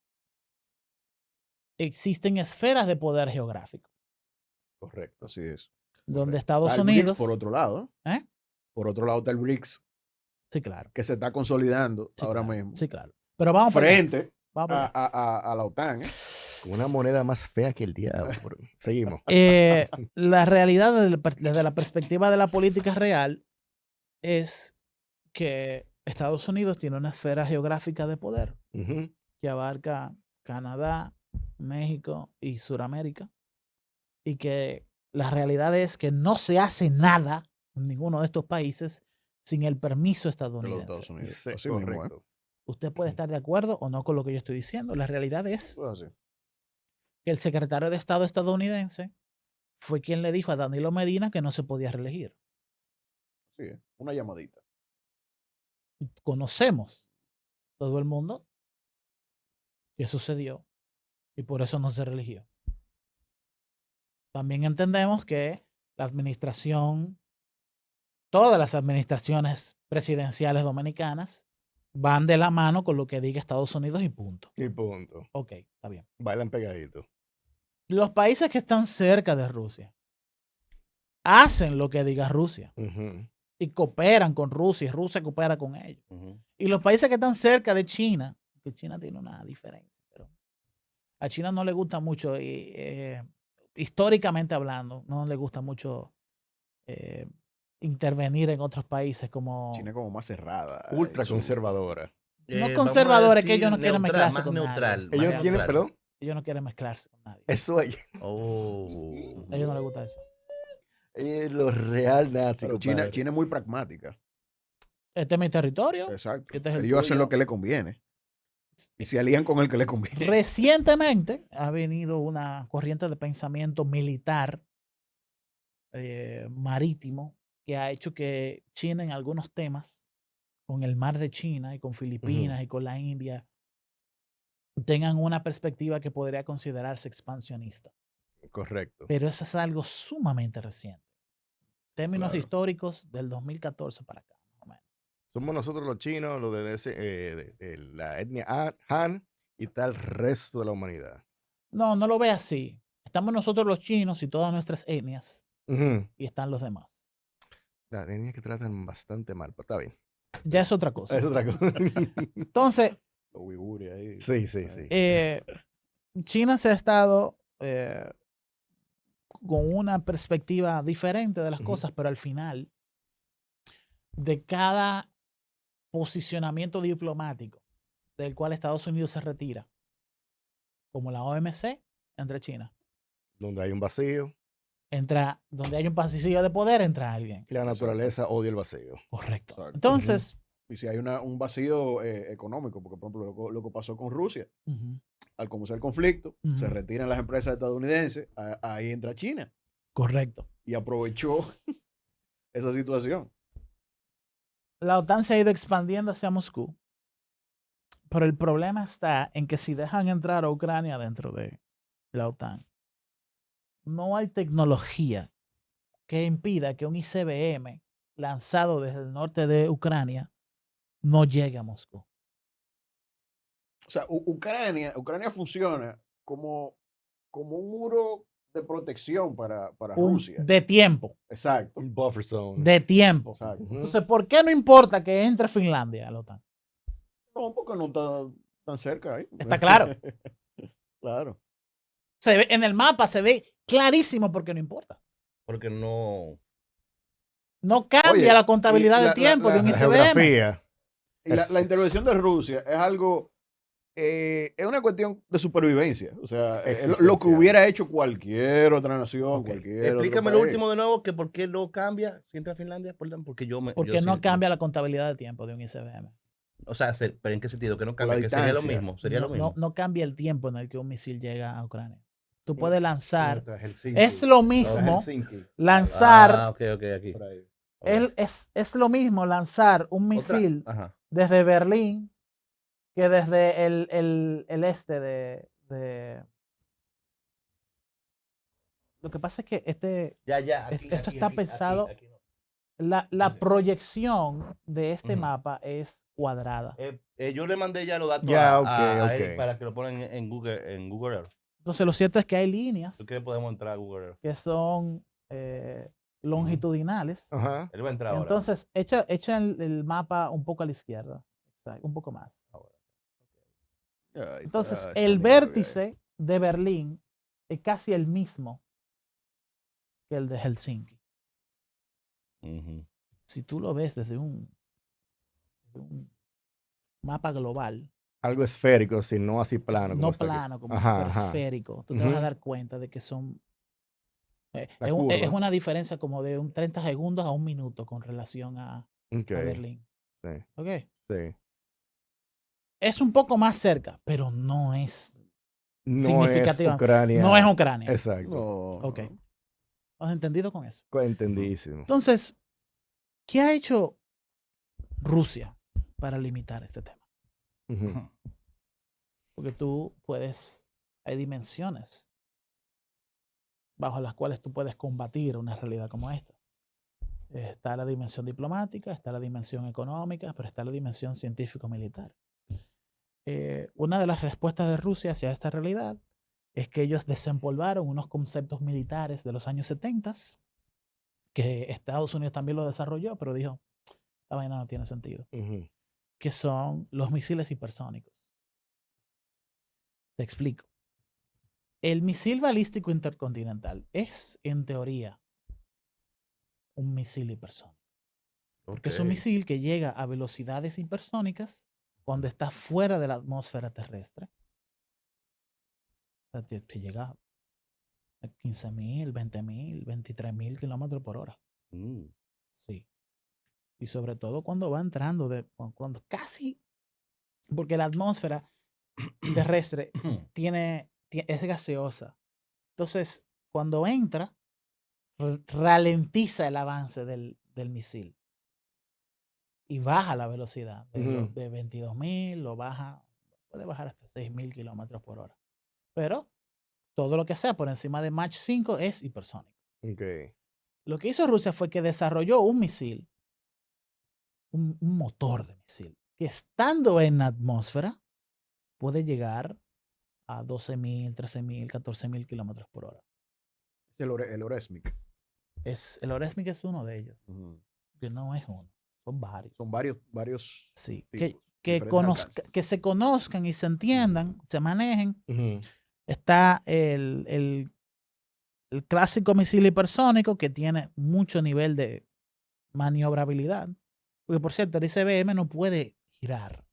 existen esferas de poder geográfico, Correcto, así es. donde Correcto. Estados Está el BRICS Unidos... por otro lado. ¿Eh? Por otro lado está el BRICS, Sí, claro. que se está consolidando Sí, ahora claro, mismo. Sí, claro. Pero vamos para allá, Frente vamos para allá. a la OTAN. Con una moneda más fea que el diablo. Seguimos. La realidad desde la perspectiva de la política real es que Estados Unidos tiene una esfera geográfica de poder Ujú. que abarca Canadá, México y Sudamérica, y que la realidad es que no se hace nada en ninguno de estos países sin el permiso De los estadounidense. Estados Unidos. Sí, Así mismo, ¿eh? correcto. Usted puede estar de acuerdo o no con lo que yo estoy diciendo. La realidad es Eso es así. que el secretario de Estado estadounidense fue quien le dijo a Danilo Medina que no se podía reelegir. Sí, una llamadita. Conocemos todo el mundo que sucedió y por eso no se reeligió. También entendemos que la administración, todas las administraciones presidenciales dominicanas van de la mano con lo que diga Estados Unidos y punto. Y punto. Ok, está bien. Bailan pegaditos. Los países que están cerca de Rusia hacen lo que diga Rusia Ujú. y cooperan con Rusia y Rusia coopera con ellos. Ujú. Y los países que están cerca de China, que China tiene una diferencia, pero a China no le gusta mucho, históricamente hablando, no le gusta mucho intervenir en otros países como... China como más cerrada. Ultra en su- conservadora. No Vamos a conservadores, que decir ellos no quieren neutral, mezclarse más con nadie. neutral. Ellos más tienen, neutral. perdón, Ellos no quieren mezclarse con nadie. eso es Oh. A ellos no les gusta eso. lo real nazi, Pero compadre. China es muy pragmática. Este es mi territorio. Exacto. Este es el Ellos hacen tuyo. lo que les conviene. Y se alían con el que les conviene. Recientemente ha venido una corriente de pensamiento militar marítimo que ha hecho que China en algunos temas, con el mar de China y con Filipinas y con la India, tengan una perspectiva que podría considerarse expansionista. Correcto. Pero eso es algo sumamente reciente. Términos Claro. históricos del 2014 para acá, más o menos. Somos nosotros los chinos, los de la etnia Han, y está el resto de la humanidad. No, no lo ve así. Estamos nosotros los chinos y todas nuestras etnias Ujú. y están los demás. Las etnias que tratan bastante mal, pero está bien. Ya es otra cosa. Es otra cosa. Entonces, Los uigures ahí. Sí, sí, sí. China se ha estado con una perspectiva diferente de las Ujú. cosas, pero al final, de cada posicionamiento diplomático del cual Estados Unidos se retira, como la OMC, entre China. Donde hay un vacío, Entra, donde hay un pasillo de poder, entra alguien. y la naturaleza odia el vacío. Correcto. Exacto. Entonces, Y si hay un vacío económico, porque por ejemplo lo que pasó con Rusia, ujú, al comenzar el conflicto, se Ujú. retiran las empresas estadounidenses, ahí entra China correcto. y aprovechó esa situación. La OTAN se ha ido expandiendo hacia Moscú, pero el problema está en que si dejan entrar a Ucrania dentro de la OTAN, no hay tecnología que impida que un ICBM lanzado desde el norte de Ucrania no llegue a Moscú. O sea, Ucrania funciona como un muro de protección para Rusia. De tiempo, Exacto. Un buffer zone. de tiempo. Exacto. Ujú. Entonces, ¿por qué no importa que entre Finlandia a la OTAN? No, porque no está tan cerca ahí. Está claro. Claro. Se ve, en el mapa se ve clarísimo porque no importa. Porque no. No cambia Oye, la contabilidad y de la- tiempo de un La ICBM. geografía. Y la intervención de Rusia es algo, es una cuestión de supervivencia. O sea, es lo que Existencial. hubiera hecho cualquier otra nación, Ok. cualquier otro Explícame lo país. último de nuevo, que por qué no cambia si entra a Finlandia. Porque yo Porque yo no sí- cambia la contabilidad de tiempo de un ICBM. O sea, pero ¿en qué sentido? Que no Por la cambia, que sería lo distancia. mismo. Sería No, lo mismo. no cambia el tiempo en el que un misil llega a Ucrania. Tú puedes lanzar. Helsinki. Es lo mismo Helsinki. lanzar. Ah, ok, aquí. Por ahí. Es lo mismo lanzar un misil Ajá. desde Berlín que desde el este de... Lo que pasa es que Ya, esto está pensado- aquí no. La proyección de este Ujú. mapa es cuadrada. Yo le mandé ya los datos Ya, a ok. Eric para que lo pongan en Google Earth. Entonces, lo cierto es que hay líneas ¿Tú qué podemos entrar a Google Earth? que son longitudinales. Ajá. Él va a entrar ahora. Entonces, echa el mapa un poco a la izquierda. Exacto, un poco más. Ahí Entonces, está el Scandinavia. vértice de Berlín es casi el mismo que el de Helsinki. Ujú. Si tú lo ves desde un mapa global, Algo esférico, si no así plano. como no está aquí. plano, como Ajá, pero ajá. esférico, tú te vas a Ujú. dar cuenta de que son... La es curva. una diferencia como de un 30 segundos a un minuto con relación a Ok. Berlín. Sí, ¿Ok? sí. Es un poco más cerca, pero no es No es significativa. Ucrania. No es Ucrania. Exacto. No, Ok. no. ¿Has entendido con eso? Entendidísimo. Entonces, ¿qué ha hecho Rusia para limitar este tema? Ujú. Porque hay dimensiones bajo las cuales tú puedes combatir una realidad como esta. Está la dimensión diplomática, está la dimensión económica, pero está la dimensión científico-militar. Una de las respuestas de Rusia hacia esta realidad es que ellos desempolvaron unos conceptos militares de los años 70, que Estados Unidos también lo desarrolló, pero dijo, esta vaina no tiene sentido, Ujú. que son los misiles hipersónicos. Te explico. El misil balístico intercontinental es, en teoría, un misil hipersónico. Porque es un Ok. misil que llega a velocidades hipersónicas cuando está fuera de la atmósfera terrestre. O sea, te llega a 15.000, 20.000, 23.000 kilómetros por hora. Mm. Sí. Y sobre todo cuando va entrando, cuando casi, porque la atmósfera terrestre es gaseosa. Entonces, cuando entra, ralentiza el avance del misil y baja la velocidad Ujú. de 22.000, puede bajar hasta 6.000 kilómetros por hora. Pero todo lo que sea por encima de Mach 5 es hipersónico. Ok. Lo que hizo Rusia fue que desarrolló un misil, un motor de misil, que estando en la atmósfera puede llegar a 12.000, 13.000, 14.000 kilómetros por hora. Es el Oresmic. El Oresmic es uno de ellos, Ujú. que no es uno, son varios. Son varios Sí, tipos, diferentes alcances. que se conozcan y se entiendan, se manejen. Ujú. Está el clásico misil hipersónico que tiene mucho nivel de maniobrabilidad. Porque, por cierto, el ICBM no puede girar.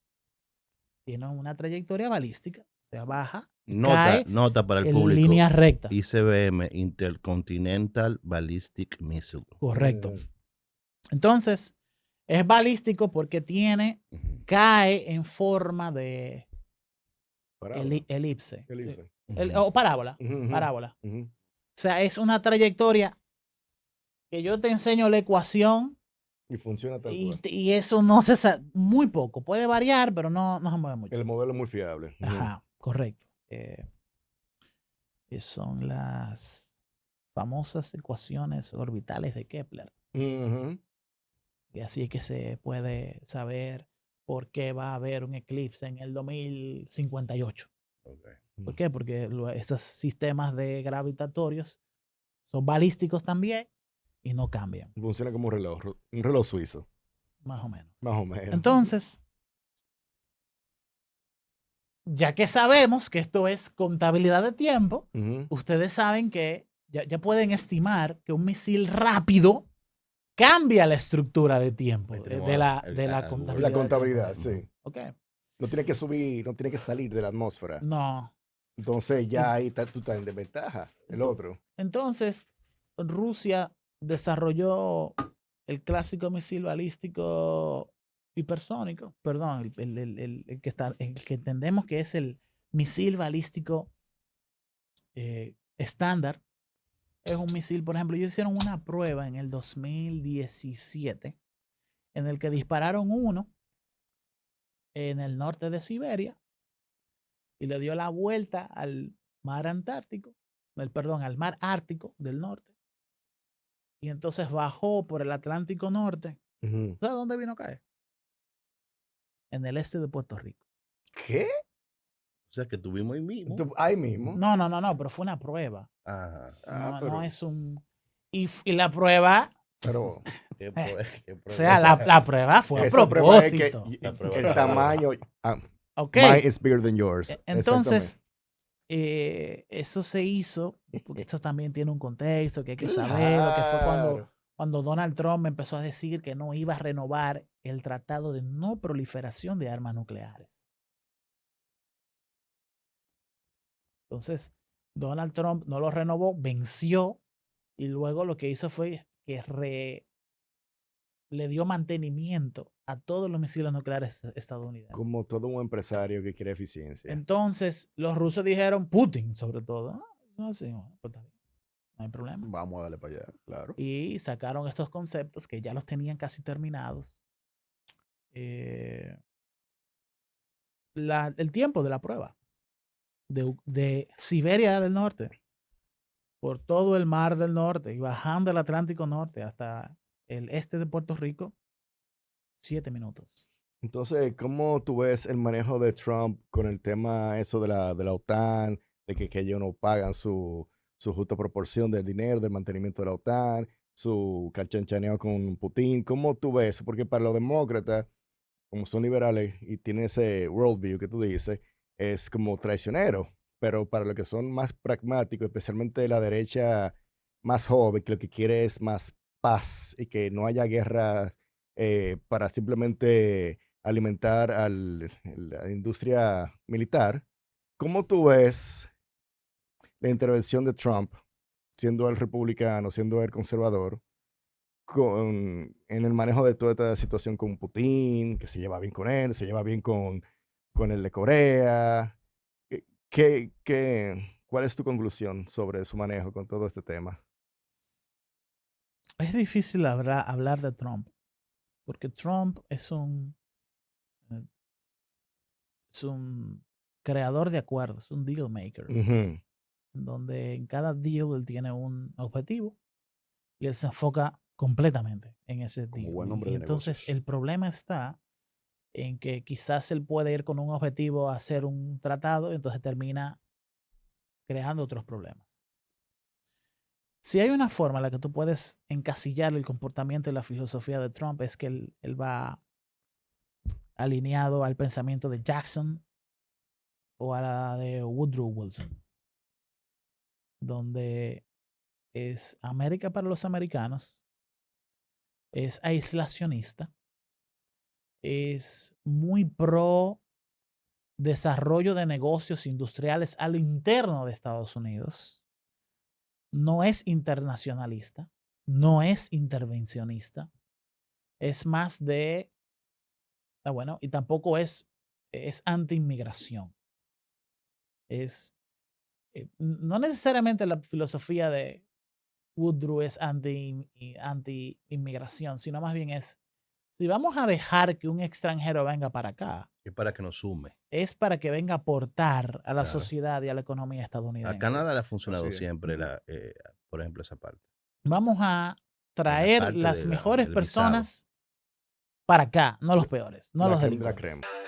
Tiene una trayectoria balística, o sea, baja y cae Nota para el en público. línea recta. ICBM, Intercontinental Ballistic Missile. Correcto. Entonces, es balístico porque Ujú. cae en forma de Parábola. elipse. Elipse. O parábola. Ujú, ujú. Parábola. Ujú. O sea, es una trayectoria que yo te enseño la ecuación Y funciona tal cual. y eso no se sabe, muy poco. Puede variar, pero no se mueve mucho. El modelo es muy fiable. Ujú. Ajá, correcto. Son las famosas ecuaciones orbitales de Kepler. Ujú. Y así es que se puede saber por qué va a haber un eclipse en el 2058. Okay. ¿Por qué? Porque esos sistemas de gravitatorios son balísticos también y no cambian, Funciona como un reloj suizo, más o menos. más o menos. Entonces, ya que sabemos que esto es contabilidad de tiempo, Ujú. ustedes saben que ya pueden estimar que un misil rápido cambia la estructura de tiempo Ahí de tenemos la al contabilidad. La contabilidad, de tiempo. sí. Ok. No tiene que subir, no tiene que salir de la atmósfera. No. Entonces ya ahí tú estás en desventaja. El otro. Entonces, Rusia desarrolló el clásico misil balístico hipersónico, perdón, el que entendemos que es el misil balístico estándar. Es un misil, por ejemplo, ellos hicieron una prueba en el 2017 en el que dispararon uno en el norte de Siberia y le dio la vuelta al mar Antártico, al mar Ártico del norte Y entonces bajó por el Atlántico Norte. Ujú. ¿Sabes dónde vino a caer? En el este de Puerto Rico. ¿Qué? O sea, que tuvimos ahí mismo. Ahí mismo. No, pero fue una prueba. Ajá. Ah, No, pero- no es un... Y la prueba, Pero Qué o prueba. sea, la prueba fue a esa prueba es que propósito. La prueba el está tamaño. Ok. Mine is bigger than yours. Entonces, Exactamente. eso se hizo, porque esto también tiene un contexto que hay que saber, lo que fue Claro. cuando Donald Trump empezó a decir que no iba a renovar el tratado de no proliferación de armas nucleares. Entonces, Donald Trump no lo renovó, venció, y luego lo que hizo fue que le dio mantenimiento a todos los misiles nucleares estadounidenses. Como todo un empresario que quiere eficiencia. Entonces, los rusos dijeron, Putin sobre todo, no, sí, bueno, pues está bien, no hay problema. Vamos a darle para allá, claro. Y sacaron estos conceptos que ya los tenían casi terminados. El tiempo de la prueba de Siberia del Norte por todo el Mar del Norte y bajando el Atlántico Norte hasta el este de Puerto Rico, 7 minutos. Entonces, ¿cómo tú ves el manejo de Trump con el tema eso de la OTAN, de que ellos no pagan su justa proporción del dinero, del mantenimiento de la OTAN, su cachanchaneo con Putin? ¿Cómo tú ves eso? Porque para los demócratas, como son liberales y tienen ese worldview que tú dices, es como traicionero. Pero para los que son más pragmáticos, especialmente la derecha más joven, que lo que quiere es más paz y que no haya guerra para simplemente alimentar la industria militar, ¿cómo tú ves la intervención de Trump, siendo él republicano, siendo él conservador, en el manejo de toda esta situación con Putin, que se lleva bien con él, se lleva bien con el de Corea? ¿Cuál es tu conclusión sobre su manejo con todo este tema? Es difícil hablar de Trump, porque Trump es un creador de acuerdos, un deal maker, Ujú. donde en cada deal él tiene un objetivo y él se enfoca completamente en ese Como deal. buen hombre Y de entonces negocios. el problema está en que quizás él puede ir con un objetivo a hacer un tratado y entonces termina creando otros problemas. Si hay una forma en la que tú puedes encasillar el comportamiento y la filosofía de Trump es que él va alineado al pensamiento de Jackson o a la de Woodrow Wilson, donde es América para los americanos, es aislacionista, es muy pro desarrollo de negocios industriales a lo interno de Estados Unidos, no es internacionalista, no es intervencionista, es más de, bueno, y tampoco es anti-inmigración. No necesariamente la filosofía de Woodrow es anti-inmigración, sino más bien es, si vamos a dejar que un extranjero venga para acá, Es para que nos sume. es para que venga a aportar a la Claro. sociedad y a la economía estadounidense. A Canadá le ha funcionado Así es. siempre, por ejemplo, esa parte. Vamos a traer parte las de mejores del visado. personas para acá, no los peores, no La los creme de la delincuentes. crema.